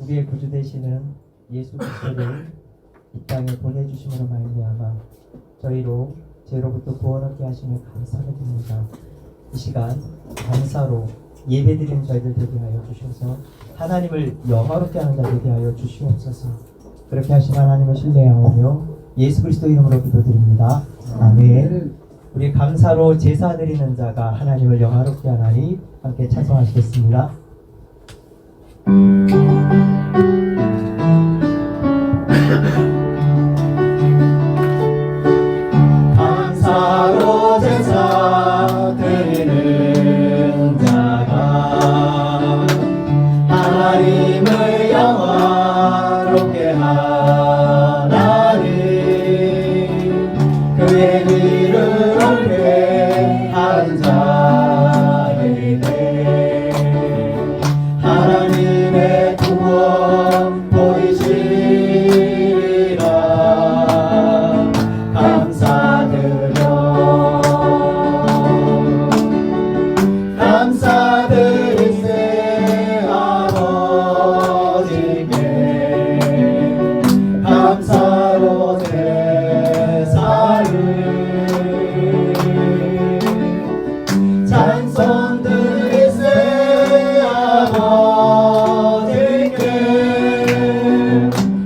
우리의 구주 되시는 예수 그리스도를 이 땅에 보내주심으로 말미암아 저희로 죄로부터 구원 얻게 하심을 감사를 드립니다. 이 시간 감사로 예배드리는 저희들 되게 하여 주셔서 하나님을 영화롭게 하는 자 되게 하여 주시옵소서. 그렇게 하신 하나님을 신뢰하오며 예수 그리스도 이름으로 기도드립니다. 아멘. 우리 감사로 제사 드리는 자가 하나님을 영화롭게 하나니 함께 찬송하시겠습니다. 감사로 제사 드리는 자가 하나님을 영화롭게 하나니 그의 길을 옳게 하는 자에게 하나님의 구원 보이시리라. 감사드리세 아버지께 감사로 제사를 찬송 드리세 아버지께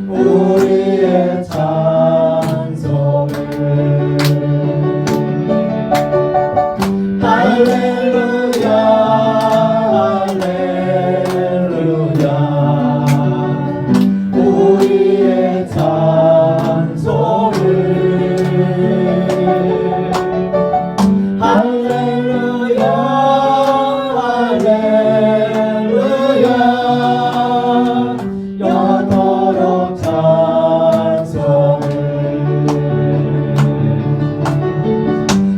우리의 찬송을 할렐루야 할렐루야 우리의 찬송을 할렐루야 할렐루야 영원토록 찬송을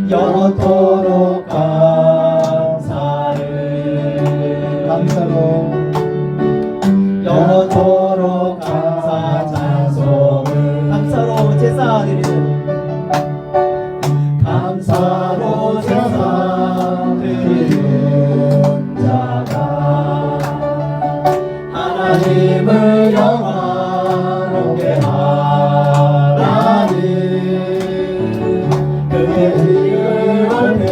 영원토록 감사로 영원토록 감사 찬송을 감사로 제사 드리는 감사로 제사 드리는 자가 하나님을 영화롭게 하나니 그의 길을 옳게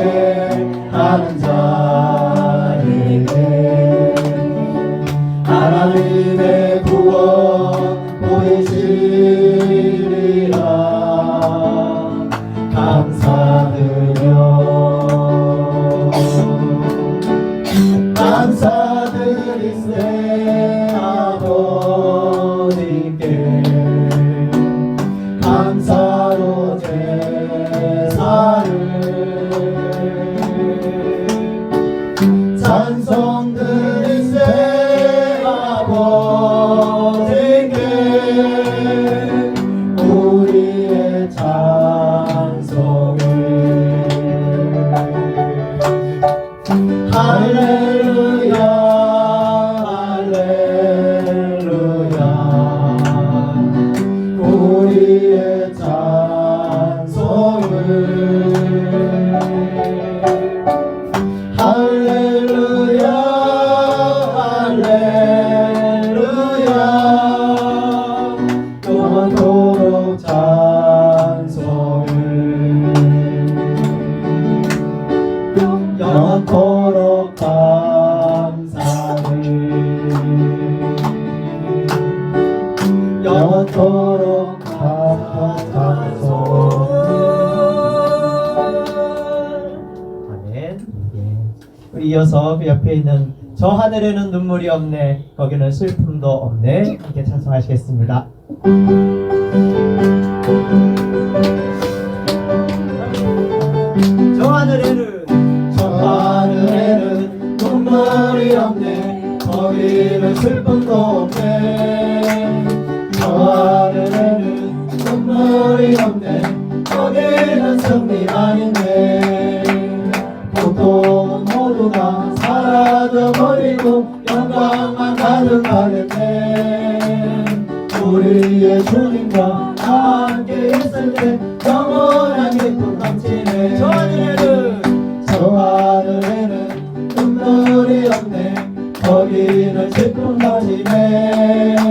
하는 자에게 하나님의 구원 보이시리라. 감사드리세 아버지께 감사로 제사를 찬송 드리세 아버지께 우리의 찬송을 할렐루야 할렐루야 우리의 찬송을 할렐루야 할렐루야 영원토록 찬송을 영원토록 감사를 영원토록 감사소. 아멘. 예. 우리 이어서 그 옆에 있는 저 하늘에는 눈물이 없네 거기는 슬픔도 없네 함께 찬송하시겠습니다. 저 하늘에는 눈물이 없네 거기는 슬픔도 없네 저 하늘에는 눈물이 없네 거기는 승리만 있네 고통은 모두 다 사라져버리고 영광만 가득하겠네 우리의 주님과 함께 있을 때 영원한 기쁨 넘치네 저 하늘에는 눈물이 없네 거기는 슬픔 가지네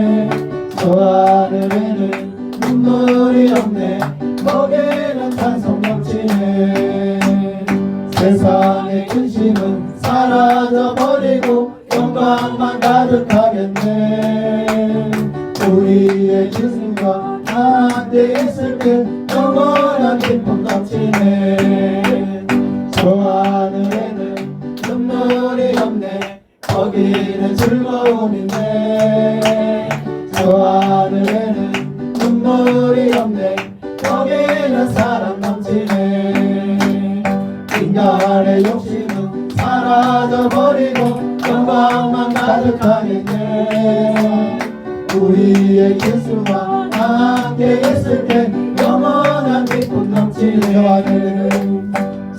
가득하겠네. 우리의 주님과 함께 있을 때 영원한 기쁨 넘치네. 저 하늘에는 눈물이 없네. 거기는 즐거움이네. 저 하늘에는 눈물이 없네. 거기는 사랑 넘치네. 인간의 욕심은 사라져버리고 영광만 가득하겠네. 우리의 예수와 함께 있을 때 영원한 기쁨 넘치네.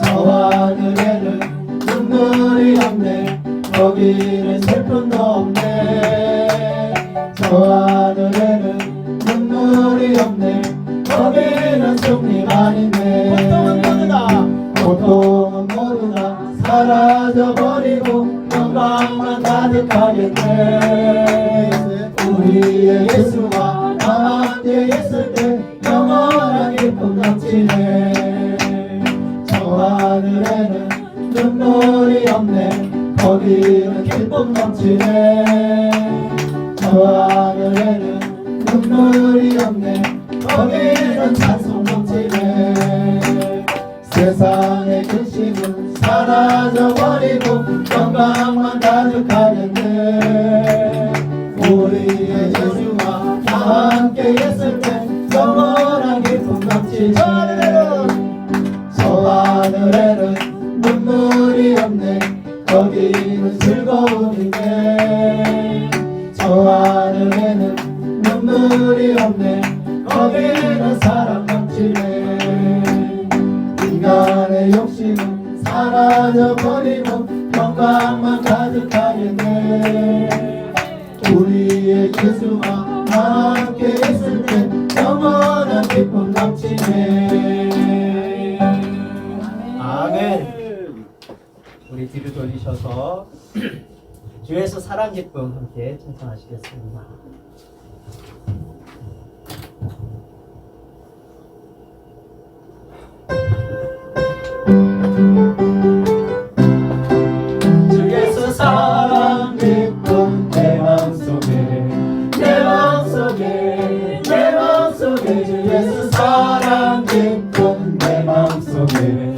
저 하늘에는 눈물이 없네. 거기는 슬픔도 없네. 저 하늘에는 눈물이 없네. 거기는 승리만 있네. 고통은 모두 다 사라져버리고 영광만 가득하겠네. 우리의 예수와 함께 있을 때 영원한 기쁨 넘치네. 저 하늘에는 눈물이 없네. 거기는 기쁨 넘치네. 저 하늘에는 눈물이 없네. 거기는 찬송 넘치네. 세상의 근심은 사라져버리고 영광만 가득하겠네. 우리의 예수와 함께 있을 때 영원한 기쁨 넘치네. 저 하늘에는 눈물이 없네. 거기는 즐거움이네. 저 하늘에는 눈물이 없네. 거기는 사랑 넘치네. 인간의 욕심은 사라져버리고 영광만 가득하겠네. 우리의 예수와 함께 있을 때 영원한 기쁨 넘치네. 아멘. 우리 뒤를 돌리셔서 주에서 사랑 기쁨 함께 찬송하시겠습니다. 주에서 사랑 기쁨 내 마음속에 내 마음속에 내 마음속에 주에서 사랑 기쁨 내 마음속에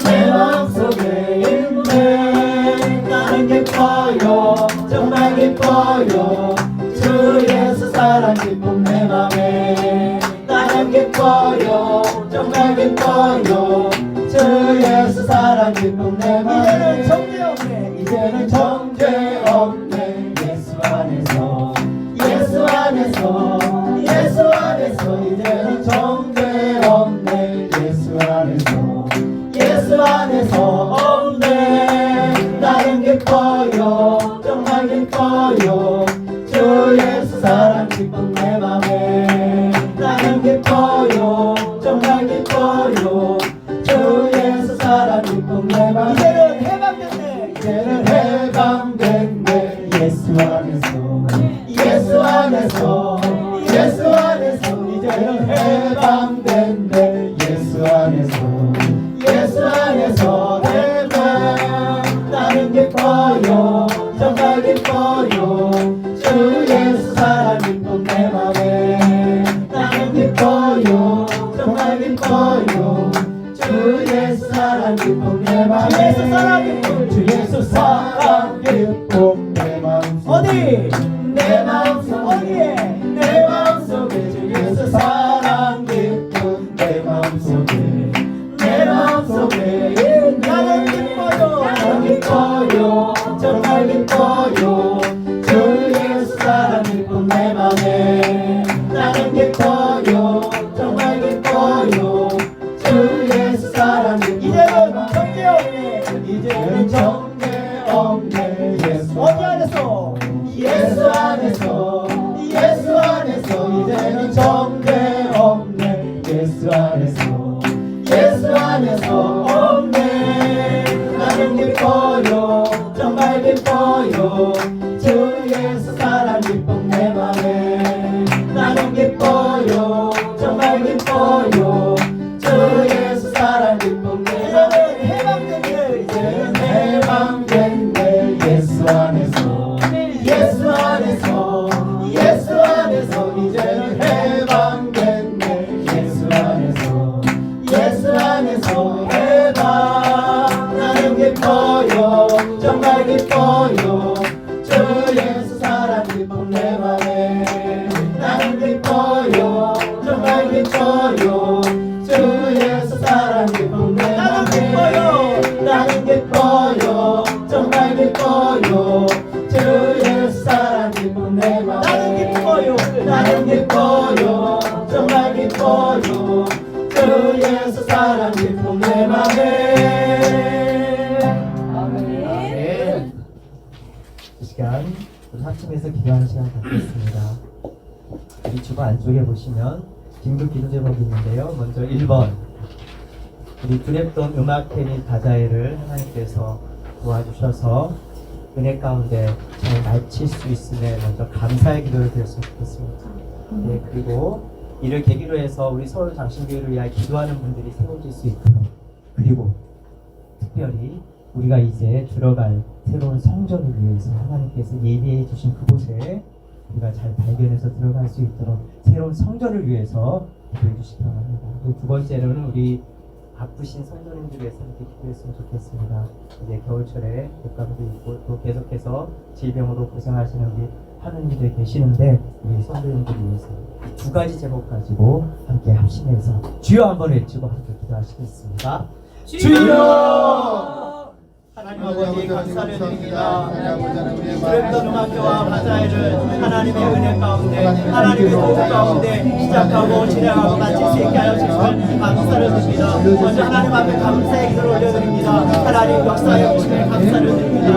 내 마음속에 있네. 나는 기뻐요 정말 기뻐요. 주에서 사랑 기쁨 내 맘에 나는 기뻐요 정말 기뻐요. 주에서 사랑 기쁨 내 맘에 이제는 정죄 없네. 이제는 정죄 없네. 예수 안에서 예수 안에서 예수 안에서 이제는 정죄 없네. 예수 안에서 예수 안에서 없네. 나는 기뻐요 정말 기뻐요. 주 예수 사랑 기쁨 내 맘에 나는 기뻐요 정말 기뻐요. 주 예수 사랑 기쁨 내 맘에 이제는 해방됐네. 이제는 해방됐네. 예수 안에서 예수 안에서 예수 안에서 이제는 해방됐네. 예수 안에서 예수 안에서 해방. 나는 기뻐요 정말 기뻐요. 주 예수 사랑 기쁨 내 맘에 나는 기뻐요 정말 기뻐요. 주 예수 사랑 기쁨 내 맘에 주 예수 사랑 기쁨 주 예수 사랑 기쁨 내 마음속에 어디 내 마음속 어디에 내 마음속에 주 예수 사랑 기쁨 내 마음속에 내 마음속에 나는 기뻐요 나는 기뻐요 정말 기뻐요. 주 예수 사랑 기쁨 내 맘에 나는 기뻐요 정말 기뻐요. 주 예수 사랑 기쁨 이제는 정죄 없네. 이제는 정죄 없네. 예수 어디 안에서 예수 안에서 예수 안에서 이제는 정죄 없네. 예수 안에서 예수 안에서 없네. 나는 기뻐요 정말 기뻐요. 주 예수 사랑 기쁨 내 맘에 나는 기뻐요 정말 기뻐요. 주 예수 사랑 기쁨 내 맘에 해방됐네. 이제는 해방됐네. 예수 안에서 예수 기쁨 내 맘에 나는 기뻐요 정말 기뻐요 주 예수 사랑 기쁨 내 맘에 나는 기뻐요 정말 기뻐요 주 예수 사랑 기쁨 내 맘에 나는 기뻐요 정말 기뻐요 주 예수 사랑 기쁨 내 맘에 아멘. 이 시간 우리 합심해서 기도하는 시간 갖겠습니다. 우리 주보 안쪽에 보시면 긴급 기도 제목이 있는데요. 먼저 1번 우리 두렵던 음악 캐리 다자애를 하나님께서 도와주셔서 은혜 가운데 잘 마칠 수 있음에 먼저 감사의 기도를 드렸으면 좋겠습니다. 네, 그리고 이를 계기로 해서 우리 서울 장신교회를 위하여 기도하는 분들이 세워질 수 있도록, 그리고 특별히 우리가 이제 들어갈 새로운 성전을 위해서 하나님께서 예비해 주신 그곳에 우리가 잘 발견해서 들어갈 수 있도록 새로운 성전을 위해서 기도해 주시기 바랍니다. 그리고 두 번째로는 우리 바쁘신 성도님들 위해서 함께 기도했으면 좋겠습니다. 이제 겨울철에 독감도 있고 또 계속해서 질병으로 고생하시는 우리 하느님들 계시는데 우리 성도님들 위해서 이 두 가지 제목 가지고 함께 합심해서 주여 한번 외치고 함께 기도하시겠습니다. 주여! 하나님 아버지 감사를 드립니다. 두렵던 음악교와 바자회를 하나님의 은혜 가운데 하나님의 도움 가운데 시작하고 진행하고 마칠 수 있게 하여 주시면 감사를 드립니다. 먼저 하나님 앞에 감사의 기도를 올려드립니다. 하나님 역사에 오시면 감사를 드립니다.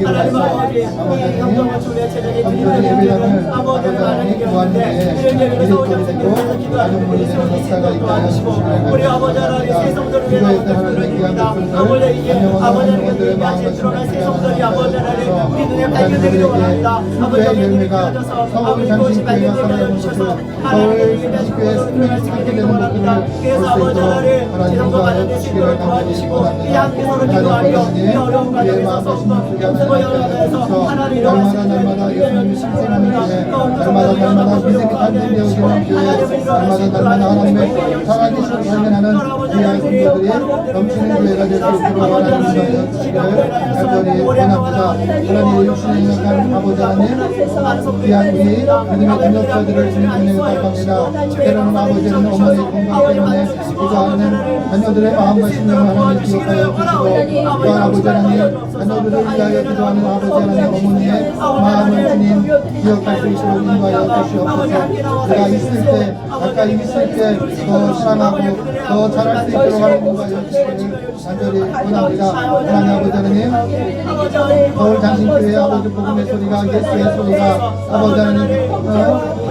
하나님 아버지 이 감동을 주의 제자리 드리는 예배를 아버지를 하나님께 오는데 이런 예배를 서울장 생명에서 기도하는 우리 세운 이신도 도와주시고 우리 아버지 하나님 새 성도를 위해서 부탁드립니다. 아버지 이제 아버지 하나님께 같이 들어갈 새 성도이 아버지 하나님 우리 눈에 발견되기를 원합니다. 아버지 하나님이 들어져서 아버지 그것이 발견되게 하여 주셔서 하나님의 예배의 성도로 들어갈 수 있게 되기를 원합니다. 그래서 아버지 하나님 새 성도 관련된 신도를 도와주시고 이 함께 서로 기도하며 이 어려운 과정에서 서로 힘쓰고 열어가서 하나님 날마다 예수님 신선하는 날마다 희생이 단련되어지는 하나님의 하나님의 살아계신 발견하는 귀한 성도들이 넘치는 교회가 될 수 있도록 하나님의 간절히 원합니다. 하나님의 육신에 행한 아버지 하나님 귀한 우리 믿음의 자녀들을 주님께 부탁합니다. 때로는 아버지는 어머니의 건강 때문에 기도하는 자녀들의 마음과 심령을 하나님 기억하여 주시고 또한 아버지 하나님 자녀들을 위하여 기도하는 아버지 하나님 어머니의 마음을 주님 기억할 수 있도록 인도하여 주시옵소서. 내가 있을 때 가까이 있을 때 더 사랑하고 더 잘할 수 있도록 하는 인도하여 주시기를 간절히 원합니다. 하나님 아버지 하나님 서울 장신교회 아버지 복음의 소리가 예수의 소리가 아버지 하나님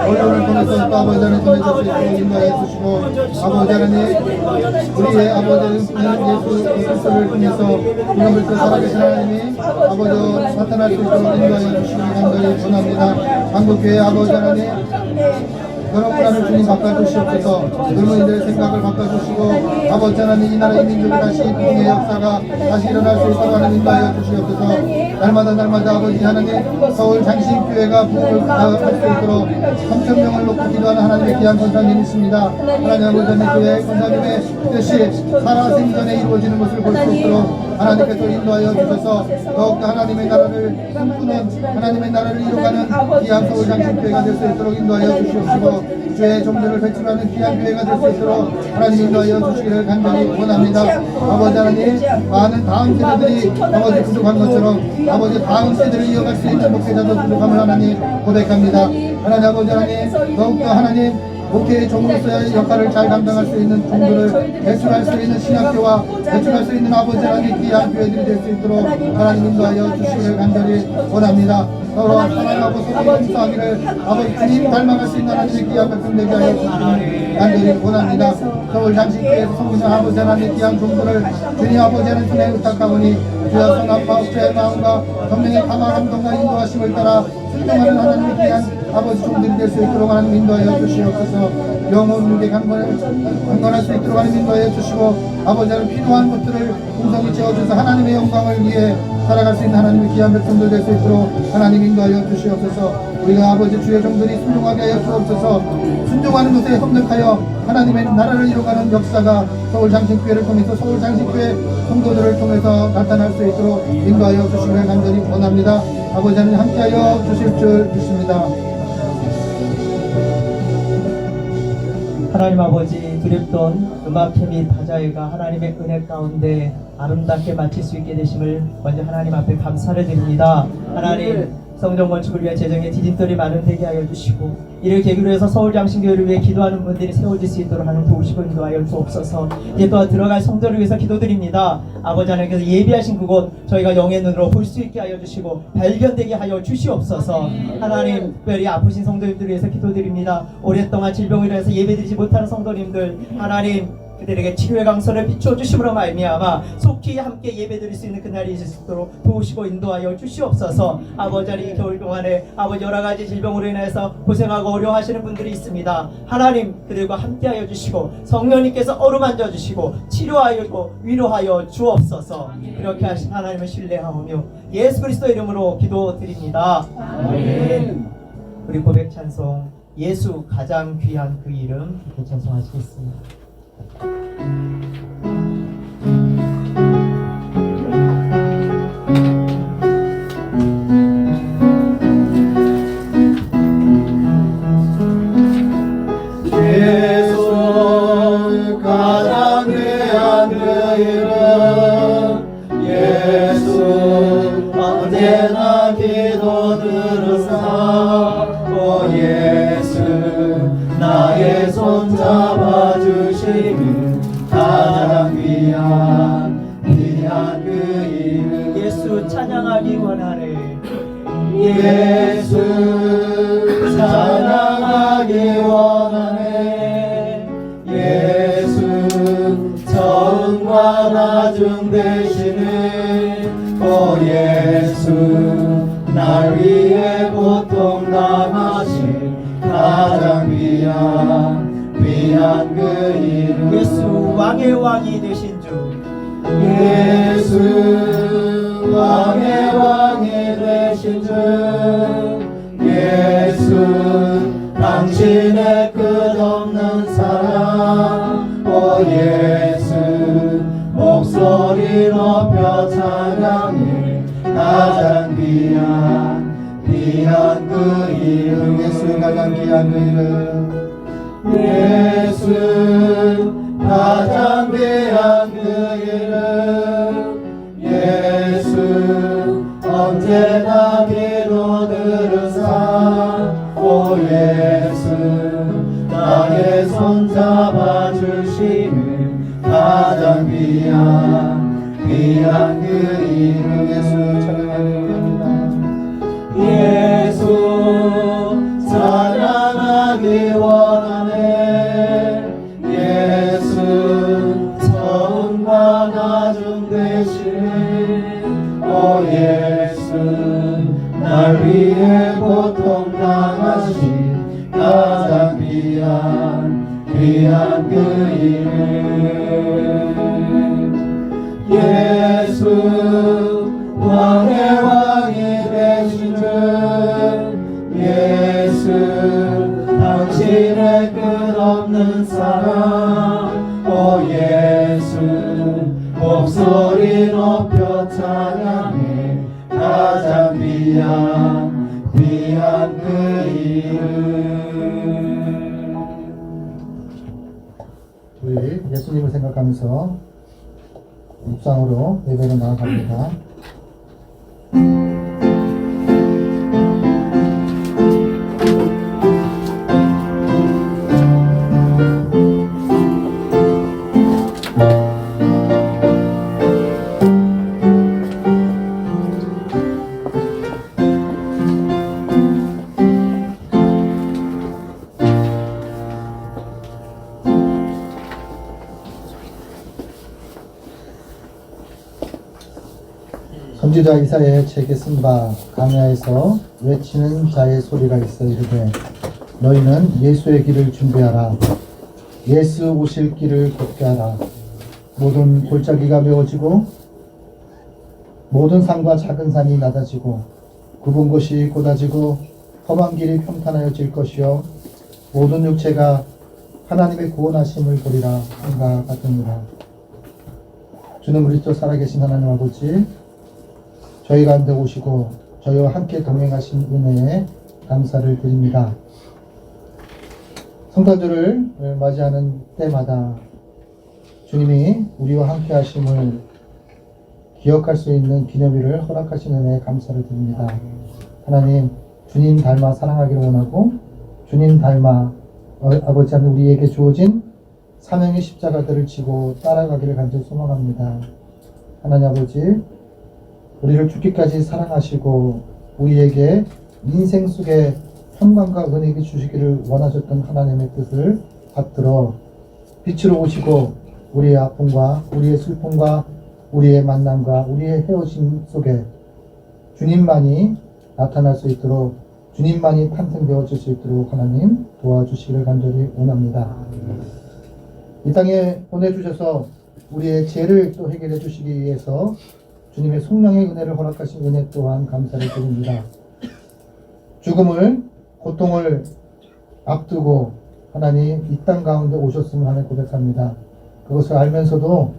언론을 통해서 또 아버지 하나님 전해질 수 있도록 인도하여 주시고 아버지 하나님 우리의 아버지 예수 그리스도를 통해서 이름을 또 살아계신 하나님이 아버지 나타날 수 있도록 인도하여 주시기 간절히 원합니다. 한국교회 아버지 하나님 여러 문화를 주님 바꿔주시옵소서. 젊은이들의 생각을 바꿔주시고 아버지 하나님 이 나라 이 민족이 다시 부흥의 역사가 다시 일어날 수 있도록 하는 인도하여 주시옵소서. 날마다 아버지 하나님 서울 장신교회가 부흥을 할 수 있도록 3,000명을 놓고 기도하는 하나님의 귀한 권사님이 있습니다. 하나님 아버지 하나님 교회 권사님의 뜻이 살아생전에 이루어지는 것을 볼 수 있도록 하나님께서 인도하여 주셔서 더욱더 하나님의 나라를 꿈꾸는 하나님의 나라를 이루어가는 귀한 서울 장신교회가 될 수 있도록 인도하여 주시옵시고 주의 종들을 배출하는 귀한 교회가 될 수 있도록 하나님 인도하여 주시기를 간절히 원합니다. 아버지 하나님 많은 다음 세대들이 아버지 부족한 것처럼 아버지 다음 세대를 이어갈 수 있는 목회자도 부족함을 하나님 고백합니다. 하나님 아버지 하나님 더욱더 하나님 목회의 종으로서의 역할을 잘 감당할 수 있는 종들을 배출할 수 있는 신학교와 배출할 수 있는 아버지 하나님 귀한 교회들이 될 수 있도록 하나님 인도하여 주시기를 간절히 원합니다. 서로 사랑하고 서로 인사하기를 아버지 주님 닮아갈 수 있는 하나님의 귀한 백성 되게 하여 주시기를 간절히 원합니다. 서울 장신교회에서 성부신 아버지 하나님의 귀한 종들을 주님 아버지 하나님 손에 의탁하오니 주여 성합과 주의 마음과 성령의 가만 함동과 인도하심을 따라 순종하는 하나님의 귀한 아버지 종들이 될 수 수 있도록 하나님 인도하여 주시옵소서. 영혼에게 강건할 수 있도록 하나님 인도하여 주시고 아버지 하나님 필요한 것들을 풍성히 채워주셔서 하나님의 영광을 위해 살아갈 수 있는 하나님의 귀한 백성들 될 수 있도록 하나님 인도하여 주시옵소서. 우리가 아버지 주의 종들이 순종하게 하여 주옵소서. 순종하는 것에 협력하여 하나님의 나라를 이루어가는 역사가 서울장신교회를 통해서 서울장신교회 성도들을 통해서 나타날 수 있도록 인도하여 주시길 간절히 원합니다. 아버지 하나님 함께하여 주실 줄 믿습니다. 하나님 아버지, 두렵던 음악회 및 다자회가 하나님의 은혜 가운데 아름답게 마칠 수 있게 되심을 먼저 하나님 앞에 감사를 드립니다. 하나님, 성전 건축을 위해 재정에 디딤돌이 마련되게 하여 주시고 이를 계기로 해서 서울장신교회를 위해 기도하는 분들이 세워질 수 있도록 하는 도우시고 인도하여 주옵소서. 이제 또 들어갈 성도를 위해서 기도드립니다. 아버지 하나님께서 예비하신 그곳 저희가 영의 눈으로 볼 수 있게 하여 주시고 발견되게 하여 주시옵소서. 하나님, 특별히 아프신 성도님들을 위해서 기도드립니다. 오랫동안 질병으로 해서 예배드리지 못하는 성도님들, 하나님 그들에게 치료의 강선을 비추어 주심으로 말미암아 속히 함께 예배드릴 수 있는 그날이 있을 수 있도록 도우시고 인도하여 주시옵소서. 아버지, 이 겨울 동안에 아버지 여러 가지 질병으로 인해서 고생하고 어려워하시는 분들이 있습니다. 하나님, 그들과 함께하여 주시고 성령님께서 어루만져 주시고 치료하여 위로하여 주옵소서. 그렇게 하신 하나님을 신뢰하오며 예수 그리스도 이름으로 기도드립니다. 아멘. 우리 고백 찬송 예수 가장 귀한 그 이름 이렇게 찬송하시겠습니다. 예수 가장 귀한 그 이름 예수 언제나 기도 들으사 오 예수 나의 손 잡아주시는 가장 귀한 그 이름 예수 찬양하기 원하네. 예수 찬양하기 원하네 예수 처음과 나중 되시는 오 예수 날 위해 고통 당하신 가장 귀한 그 이름 예수 왕의 왕이 되신 주 예수 왕의 왕이 되신 주 예수 당신의 끝없는 사랑 오 예수 목소리 높여 찬양해 가장 귀한 그 이름 예수 가장 귀한 그 이름 예수 가장 귀한 그 이름 예수 언제나 기도 들으사 오 예수 나의 손 잡아주시는 가장 귀한 그 이름 예수 찬양합니다. 예수 찬양하기 원하네 예수 처음과 나중 되신 오 예수 날 위해 고통 당하신 가장 귀한 그 이름 예수 왕의 왕이 되신 주 예수 당신의 끝없는 사랑 오 예수 목소리 높여 찬양해 가장 귀한 그 이름 우리 예수님을 생각하면서 묵상으로 예배로 나아갑니다. 선지자 이사야의 책에 쓴 바 강야에서 외치는 자의 소리가 있어 이르되 너희는 예수의 길을 준비하라. 예수 오실 길을 걷게 하라. 모든 골짜기가 메워지고 모든 산과 작은 산이 낮아지고 굽은 곳이 곧아지고 험한 길이 평탄하여질 것이요 모든 육체가 하나님의 구원하심을 보리라 한가 같으니라. 주는 그리스도 살아계신 하나님 아버지, 저희 가운데 오시고 저희와 함께 동행하신 은혜에 감사를 드립니다. 성탄절을 맞이하는 때마다 주님이 우리와 함께 하심을 기억할 수 있는 기념일을 허락하신 은혜에 감사를 드립니다. 하나님, 주님 닮아 사랑하기를 원하고 주님 닮아 아버지 하나님 우리에게 주어진 사명의 십자가들을 지고 따라가기를 간절히 소망합니다. 하나님 아버지, 우리를 죽기까지 사랑하시고 우리에게 인생 속에 평강과 은혜를 주시기를 원하셨던 하나님의 뜻을 받들어 빛으로 오시고 우리의 아픔과 우리의 슬픔과 우리의 만남과 우리의 헤어짐 속에 주님만이 나타날 수 있도록 주님만이 탄생되어질 수 있도록 하나님 도와주시기를 간절히 원합니다. 이 땅에 보내주셔서 우리의 죄를 또 해결해 주시기 위해서 주님의 성령의 은혜를 허락하신 은혜 또한 감사를 드립니다. 죽음을 고통을 앞두고 하나님 이 땅 가운데 오셨음을 하나님 고백합니다. 그것을 알면서도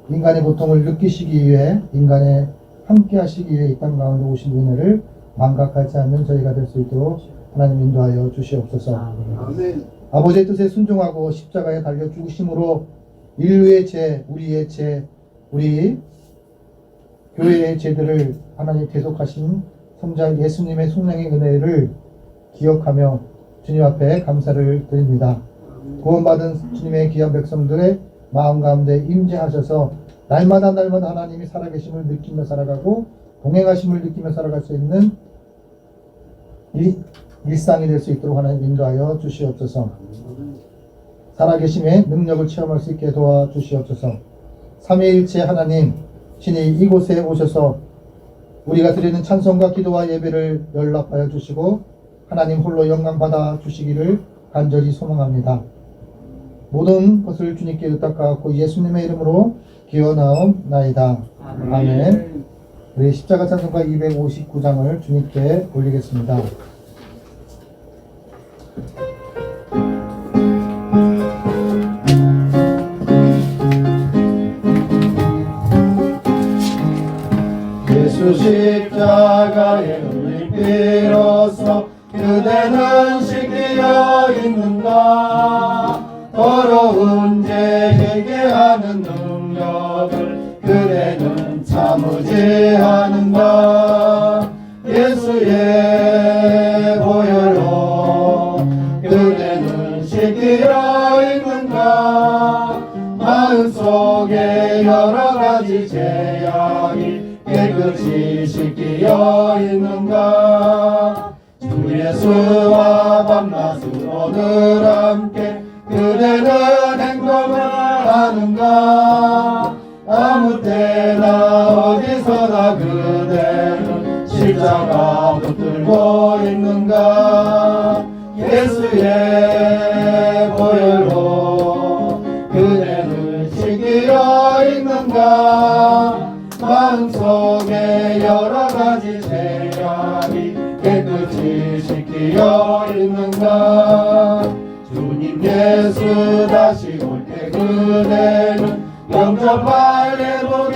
인간의 고통을 느끼시기 위해 인간에 함께 하시기 위해 이 땅 가운데 오신 은혜를 망각하지 않는 저희가 될 수 있도록 하나님 인도하여 주시옵소서. 아멘. 아버지의 뜻에 순종하고 십자가에 달려 죽으심으로 인류의 죄, 우리의 죄, 우리 교회의 죄들을 하나님 대속하신 성자 예수님의 성령의 은혜를 기억하며 주님 앞에 감사를 드립니다. 구원받은 주님의 귀한 백성들의 마음 가운데 임재하셔서 날마다 하나님이 살아계심을 느끼며 살아가고 동행하심을 느끼며 살아갈 수 있는 일상이 될 수 있도록 하나님 인도하여 주시옵소서. 살아계심의 능력을 체험할 수 있게 도와주시옵소서. 삼위일체 하나님 신이 이곳에 오셔서 우리가 드리는 찬송과 기도와 예배를 연락하여 주시고 하나님 홀로 영광 받아 주시기를 간절히 소망합니다. 모든 것을 주님께 의탁하고 예수님의 이름으로 기원하옵나이다. 아멘. 우리 십자가 찬송가 259장을 주님께 올리겠습니다. 예수 십자가의 흘림비로소 그대는 씻기어 있는가. 더러운 죄 회개하는 능력을 그대는 참으지 않는가. 예수의 보혈로 그대는 씻기어 있는가. 마음속에 여러가지 죄악이 깨끗이 씻기어 있는가. 주 예수와 밤낮을 오늘 함께 그대는 행동을 하는가. 아무 때나 어디서나 그대는 십자가 붙들고 있는가. 예수의 보혈로 그대는 씻기어 있는가. 마음속에 여러가지 죄악이 깨끗이 씻기어 있는가. 주님 예수 다시 올 때 그대는 영접할 예복이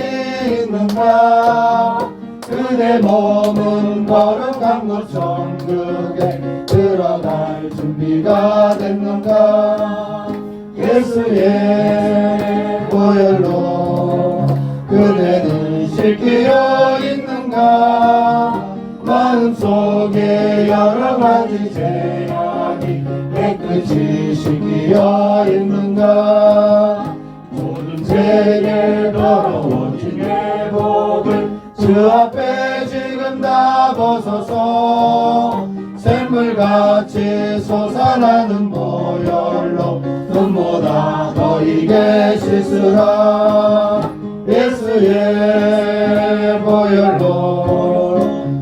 있는가. 그대 몸은 거룩한 곳 천국에 들어갈 준비가 됐는가. 예수의 보혈로 그대는 씻기어 있는가. 마음속에 여러가지 죄악이 깨끗이 씻기어 있는가. 모든 죄를 더러워진 예복을 주 앞에 지금 다 벗어서 샘물같이 솟아나는 보혈로 눈보다 너희게 씻으라. 예수의 보혈로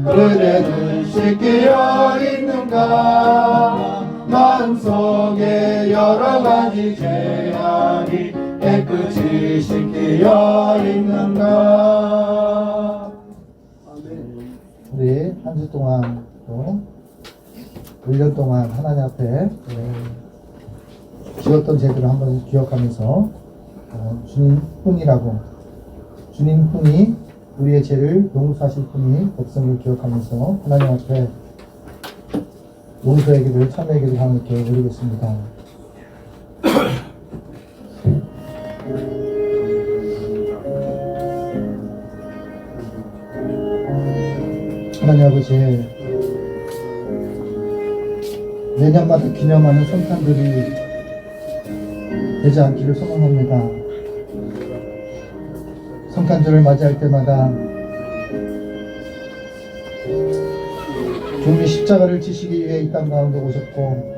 그대는 씻기어 있는가. 여러 가지 죄악이 깨끗이 씻기어 있는가. 우리 한 주 동안 또 1년 동안 하나님 앞에 지었던 죄들을 한번 기억하면서 주님 뿐이라고, 주님 뿐이 우리의 죄를 용서하실 뿐이 백성을 기억하면서 하나님 앞에 용서의 기도를, 참회의 기도를 함께 올리겠습니다. 하나님 아버지, 내년마다 기념하는 성탄들이 되지 않기를 소망합니다. 성탄절을 맞이할 때마다 주님이 십자가를 지시기 위해 이 땅 가운데 오셨고,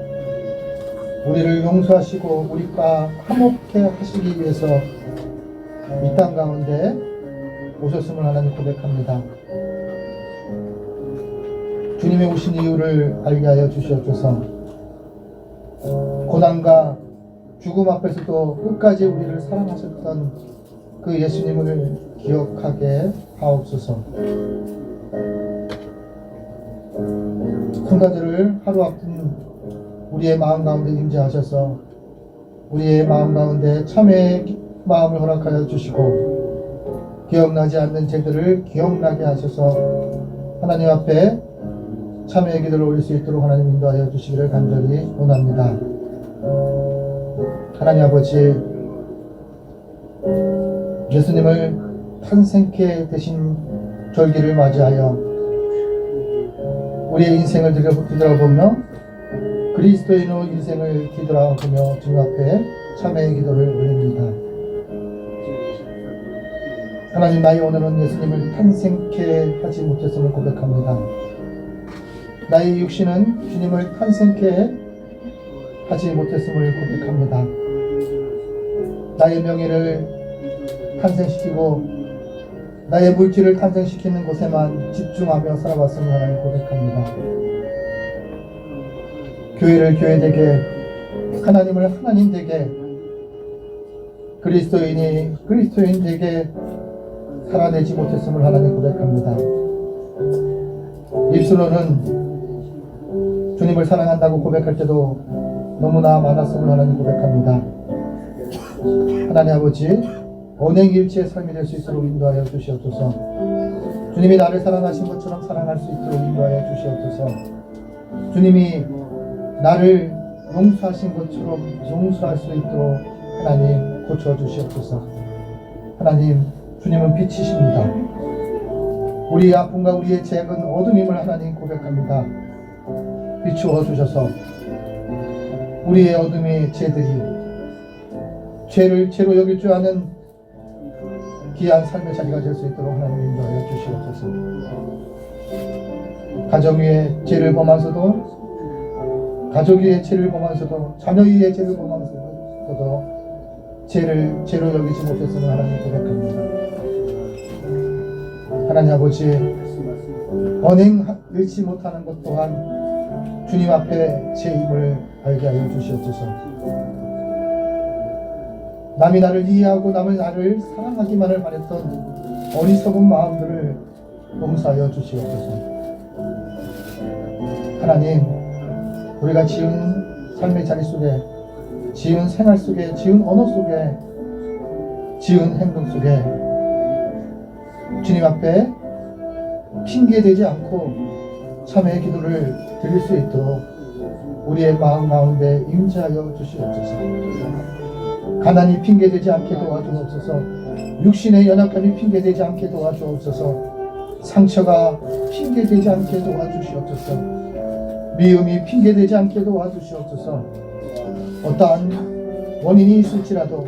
우리를 용서하시고 우리가 화목해 하시기 위해서 이 땅 가운데 오셨음을 하나님 고백합니다. 주님의 오신 이유를 알게 하여 주시옵소서. 고난과 죽음 앞에서도 끝까지 우리를 사랑하셨던 그 예수님을 기억하게 하옵소서. 성탄절을 하루 앞둔 우리의 마음 가운데 임재하셔서 우리의 마음 가운데 참회의 마음을 허락하여 주시고, 기억나지 않는 죄들을 기억나게 하셔서 하나님 앞에 참회의 기도를 올릴 수 있도록 하나님 인도하여 주시기를 간절히 원합니다. 하나님 아버지, 예수님을 탄생케 되신 절기를 맞이하여 우리의 인생을 뒤돌아보며 그리스도인의 인생을 뒤돌아보며 주님 앞에 참회의 기도를 올립니다. 하나님, 나의 오늘은 예수님을 탄생케 하지 못했음을 고백합니다. 나의 육신은 주님을 탄생케 하지 못했음을 고백합니다. 나의 명예를 탄생시키고 나의 물질을 탄생시키는 것에만 집중하며 살아왔음을 하나님 고백합니다. 교회를 교회되게, 하나님을 하나님 되게, 그리스도인이 그리스도인 되게 살아내지 못했음을 하나님 고백합니다. 입술로는 주님을 사랑한다고 고백할 때도 너무나 많았음을 하나님 고백합니다. 하나님 아버지, 언행일치의 삶이 될 수 있도록 인도하여 주시옵소서. 주님이 나를 사랑하신 것처럼 사랑할 수 있도록 인도하여 주시옵소서. 주님이 나를 용서하신 것처럼 용서할 수 있도록 하나님 고쳐주시옵소서. 하나님, 주님은 빛이십니다. 우리의 아픔과 우리의 죄악은 어둠임을 하나님 고백합니다. 비추어 주셔서 우리의 어둠의 죄들이 죄를 죄로 여길 줄 아는 귀한 삶의 자리가 될 수 있도록 하나님 인도하여 주시옵소서. 가정 위에 죄를 범하면서도, 가족 위에 죄를 범하면서도, 자녀 위에 죄를 범하면서도 죄를 죄로 여기지 못했음을 하나님 고백합니다. 하나님 아버지, 언행 잃지 못하는 것 또한 주님 앞에 제 힘을 알게 하여 주시옵소서. 남이 나를 이해하고 남을 나를 사랑하기만을 바랬던 어리석은 마음들을 용서하여 주시옵소서. 하나님, 우리가 지은 삶의 자리 속에, 지은 생활 속에, 지은 언어 속에, 지은 행동 속에 주님 앞에 핑계대지 않고 참회의 기도를 드릴 수 있도록 우리의 마음 가운데 임재하여 주시옵소서. 가난이 핑계되지 않게 도와주옵소서. 육신의 연약함이 핑계되지 않게 도와주옵소서. 상처가 핑계되지 않게 도와주시옵소서. 미움이 핑계되지 않게 도와주시옵소서. 어떠한 원인이 있을지라도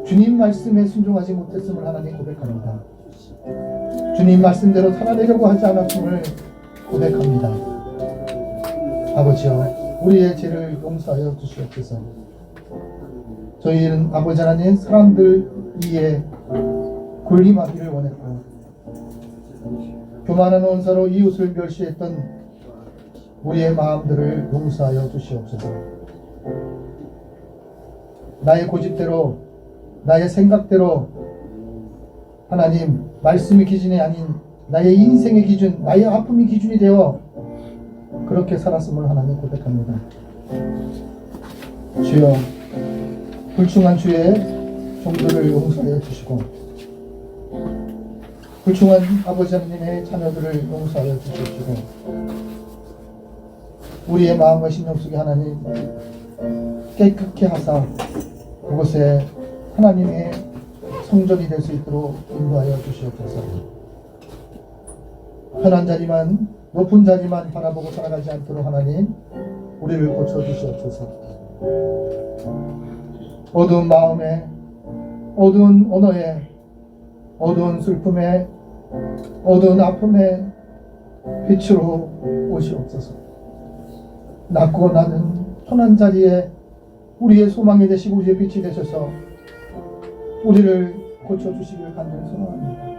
주님 말씀에 순종하지 못했음을 하나님 고백합니다. 주님 말씀대로 살아내려고 하지 않았음을 고백합니다. 아버지여, 우리의 죄를 용서하여 주시옵소서. 저희는 아버지 하나님, 사람들 위에 군림하기를 원했고 교만한 원사로 이웃을 멸시했던 우리의 마음들을 용서하여 주시옵소서. 나의 고집대로, 나의 생각대로 하나님 말씀의 기준이 아닌 나의 인생의 기준, 나의 아픔의 기준이 되어 그렇게 살았음을 하나님 고백합니다. 주여, 불충한 주의 종들을 용서하여 주시고 불충한 아버지 하나님의 자녀들을 용서하여 주시고 우리의 마음과 심령 속에 하나님 깨끗게 하사 그곳에 하나님의 성전이 될 수 있도록 인도하여 주시옵소서. 편한 자리만, 높은 자리만 바라보고 살아가지 않도록 하나님 우리를 고쳐주시옵소서. 어두운 마음에, 어두운 언어에, 어두운 슬픔에, 어두운 아픔에 빛으로 오시옵소서. 낮고 낮은 편한 자리에 우리의 소망이 되시고 우리의 빛이 되셔서 우리를 고쳐주시기를 간절히 소망합니다.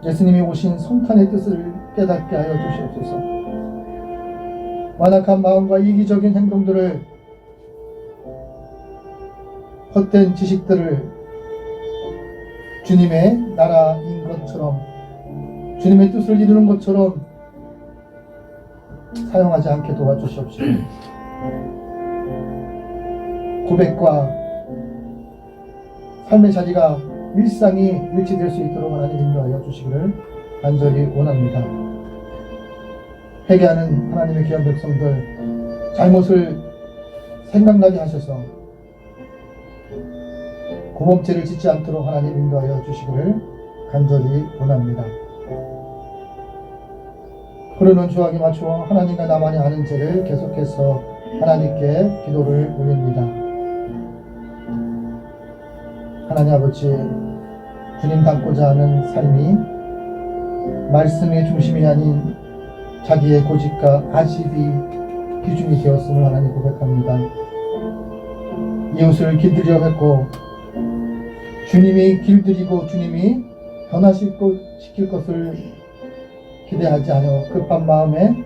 예수님이 오신 성탄의 뜻을 깨닫게 하여 주시옵소서. 완악한 마음과 이기적인 행동들을, 헛된 지식들을 주님의 나라인 것처럼, 주님의 뜻을 이루는 것처럼 사용하지 않게 도와주시옵시고 고백과 삶의 자리가 일상이 일치될 수 있도록 하나님 인도하여 주시기를 간절히 원합니다. 회개하는 하나님의 귀한 백성들, 잘못을 생각나게 하셔서 고범죄를 짓지 않도록 하나님 인도하여 주시기를 간절히 원합니다. 흐르는 주악에 맞추어 하나님과 나만이 아는 죄를 계속해서 하나님께 기도를 올립니다. 하나님 아버지, 주님 닮고자 하는 삶이 말씀의 중심이 아닌 자기의 고집과 아집이 기준이 되었음을 하나님 고백합니다. 이웃을 길들여 했고 주님이 길들이고 주님이 변화시킬 것을 기대하지 않아 급한 마음에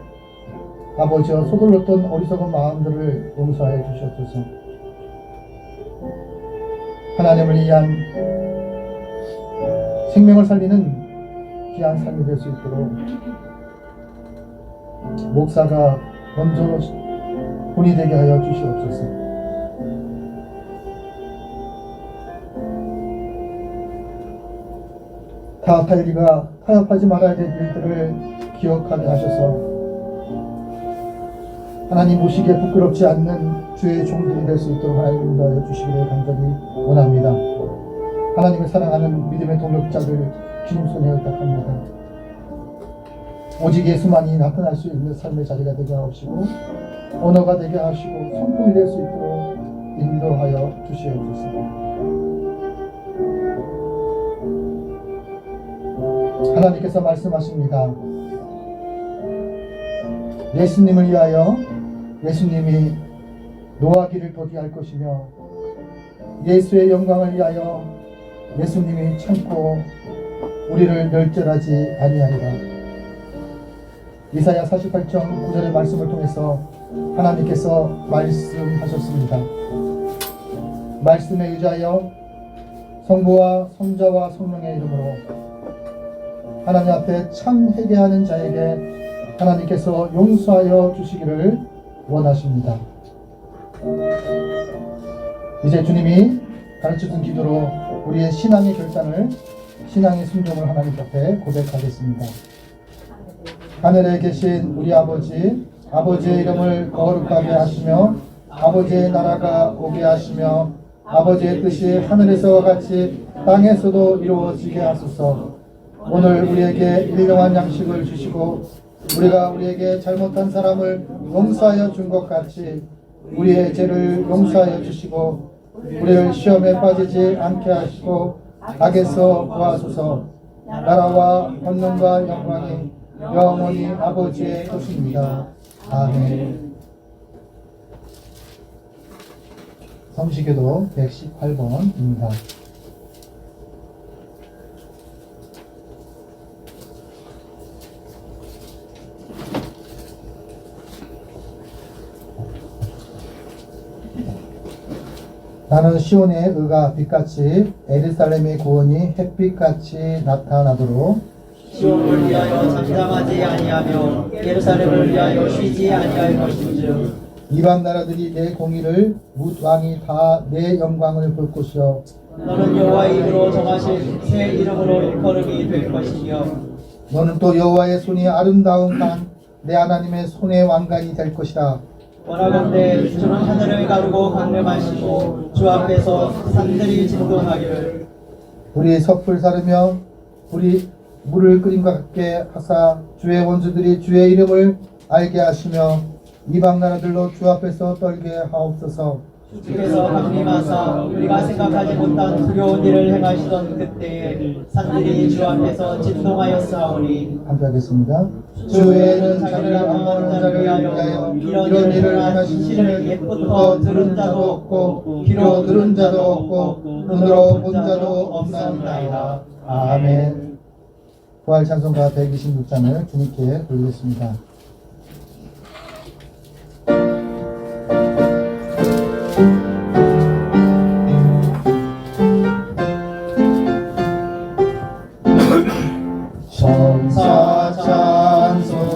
아버지와 서둘렀던 어리석은 마음들을 용서하여 주시옵소서. 하나님을 위한 생명을 살리는 귀한 삶이 될 수 있도록 목사가 먼저 본이 되게 하여 주시옵소서. 타협하지 말아야 될 일들을 기억하게 하셔서 하나님 보시기에 부끄럽지 않는 주의 종들이 될 수 있도록 하나님 인도하여 주시기를 간절히 원합니다. 하나님을 사랑하는 믿음의 동역자들 주님 손에 의탁합니다. 오직 예수만이 나타날 수 있는 삶의 자리가 되게 하시고 언어가 되게 하시고 성품이 될 수 있도록 인도하여 주시옵소서. 하나님께서 말씀하십니다. 예수님을 위하여 예수님이 노하기를 도디할 것이며 예수의 영광을 위하여 예수님이 참고 우리를 멸절하지 아니하리라. 이사야 48장 9절의 말씀을 통해서 하나님께서 말씀하셨습니다. 말씀에 의지하여 성부와 성자와 성령의 이름으로 하나님 앞에 참 회개하는 자에게 하나님께서 용서하여 주시기를 원하십니다. 이제 주님이 가르쳐준 기도로 우리의 신앙의 결단을, 신앙의 순종을 하나님 앞에 고백하겠습니다. 하늘에 계신 우리 아버지, 아버지의 이름을 거룩하게 하시며 아버지의 나라가 오게 하시며 아버지의 뜻이 하늘에서와 같이 땅에서도 이루어지게 하소서. 오늘 우리에게 일용할 양식을 주시고 우리가 우리에게 잘못한 사람을 용서하여 준 것 같이 우리의 죄를 용서하여 주시고 우리를 시험에 빠지지 않게 하시고 악에서 구하소서. 나라와 권능과 영광이 영원히 아버지의 것입니다. 아멘. 성시교도 118번입니다. 나는 시온의 의가 빛같이 예루살렘의 구원이 햇빛같이 나타나도록 시온을 위하여 잠잠하지 아니하며 예루살렘을 위하여 쉬지 아니할 것인즉 이방 나라들이 내 공의를 뭇 왕이 다 내 영광을 볼 것이요 너는 여호와의 입으로 정하신 새 이름으로 일컬음이 될 것이며 너는 또 여호와의 손이 아름다운 강 내 하나님의 손의 왕관이 될 것이라. 원하건대 주는 하늘을 가르고 강림하시고 주 앞에서 산들이 진동하기를 우리 섣불 사르며 우리 물을 끓임과 같게 하사 주의 원수들이 주의 이름을 알게 하시며 이방 나라들로 주 앞에서 떨게 하옵소서. 주께서 강림하사 우리가 생각하지 못한 두려운 일을 행하시던 그때에 산들이 주 앞에서 진동하였사오니 함께 하겠습니다. 주에는 자기를 악하는 자를 위하여 이런 일을 하시는 옛부터 들은 자도 없고 귀로 들은 자도 없고 눈으로 본 자도 없사옵나이다. 아멘. 부활 찬송가 126장을 주님께 돌리겠습니다. 천사 찬송하기는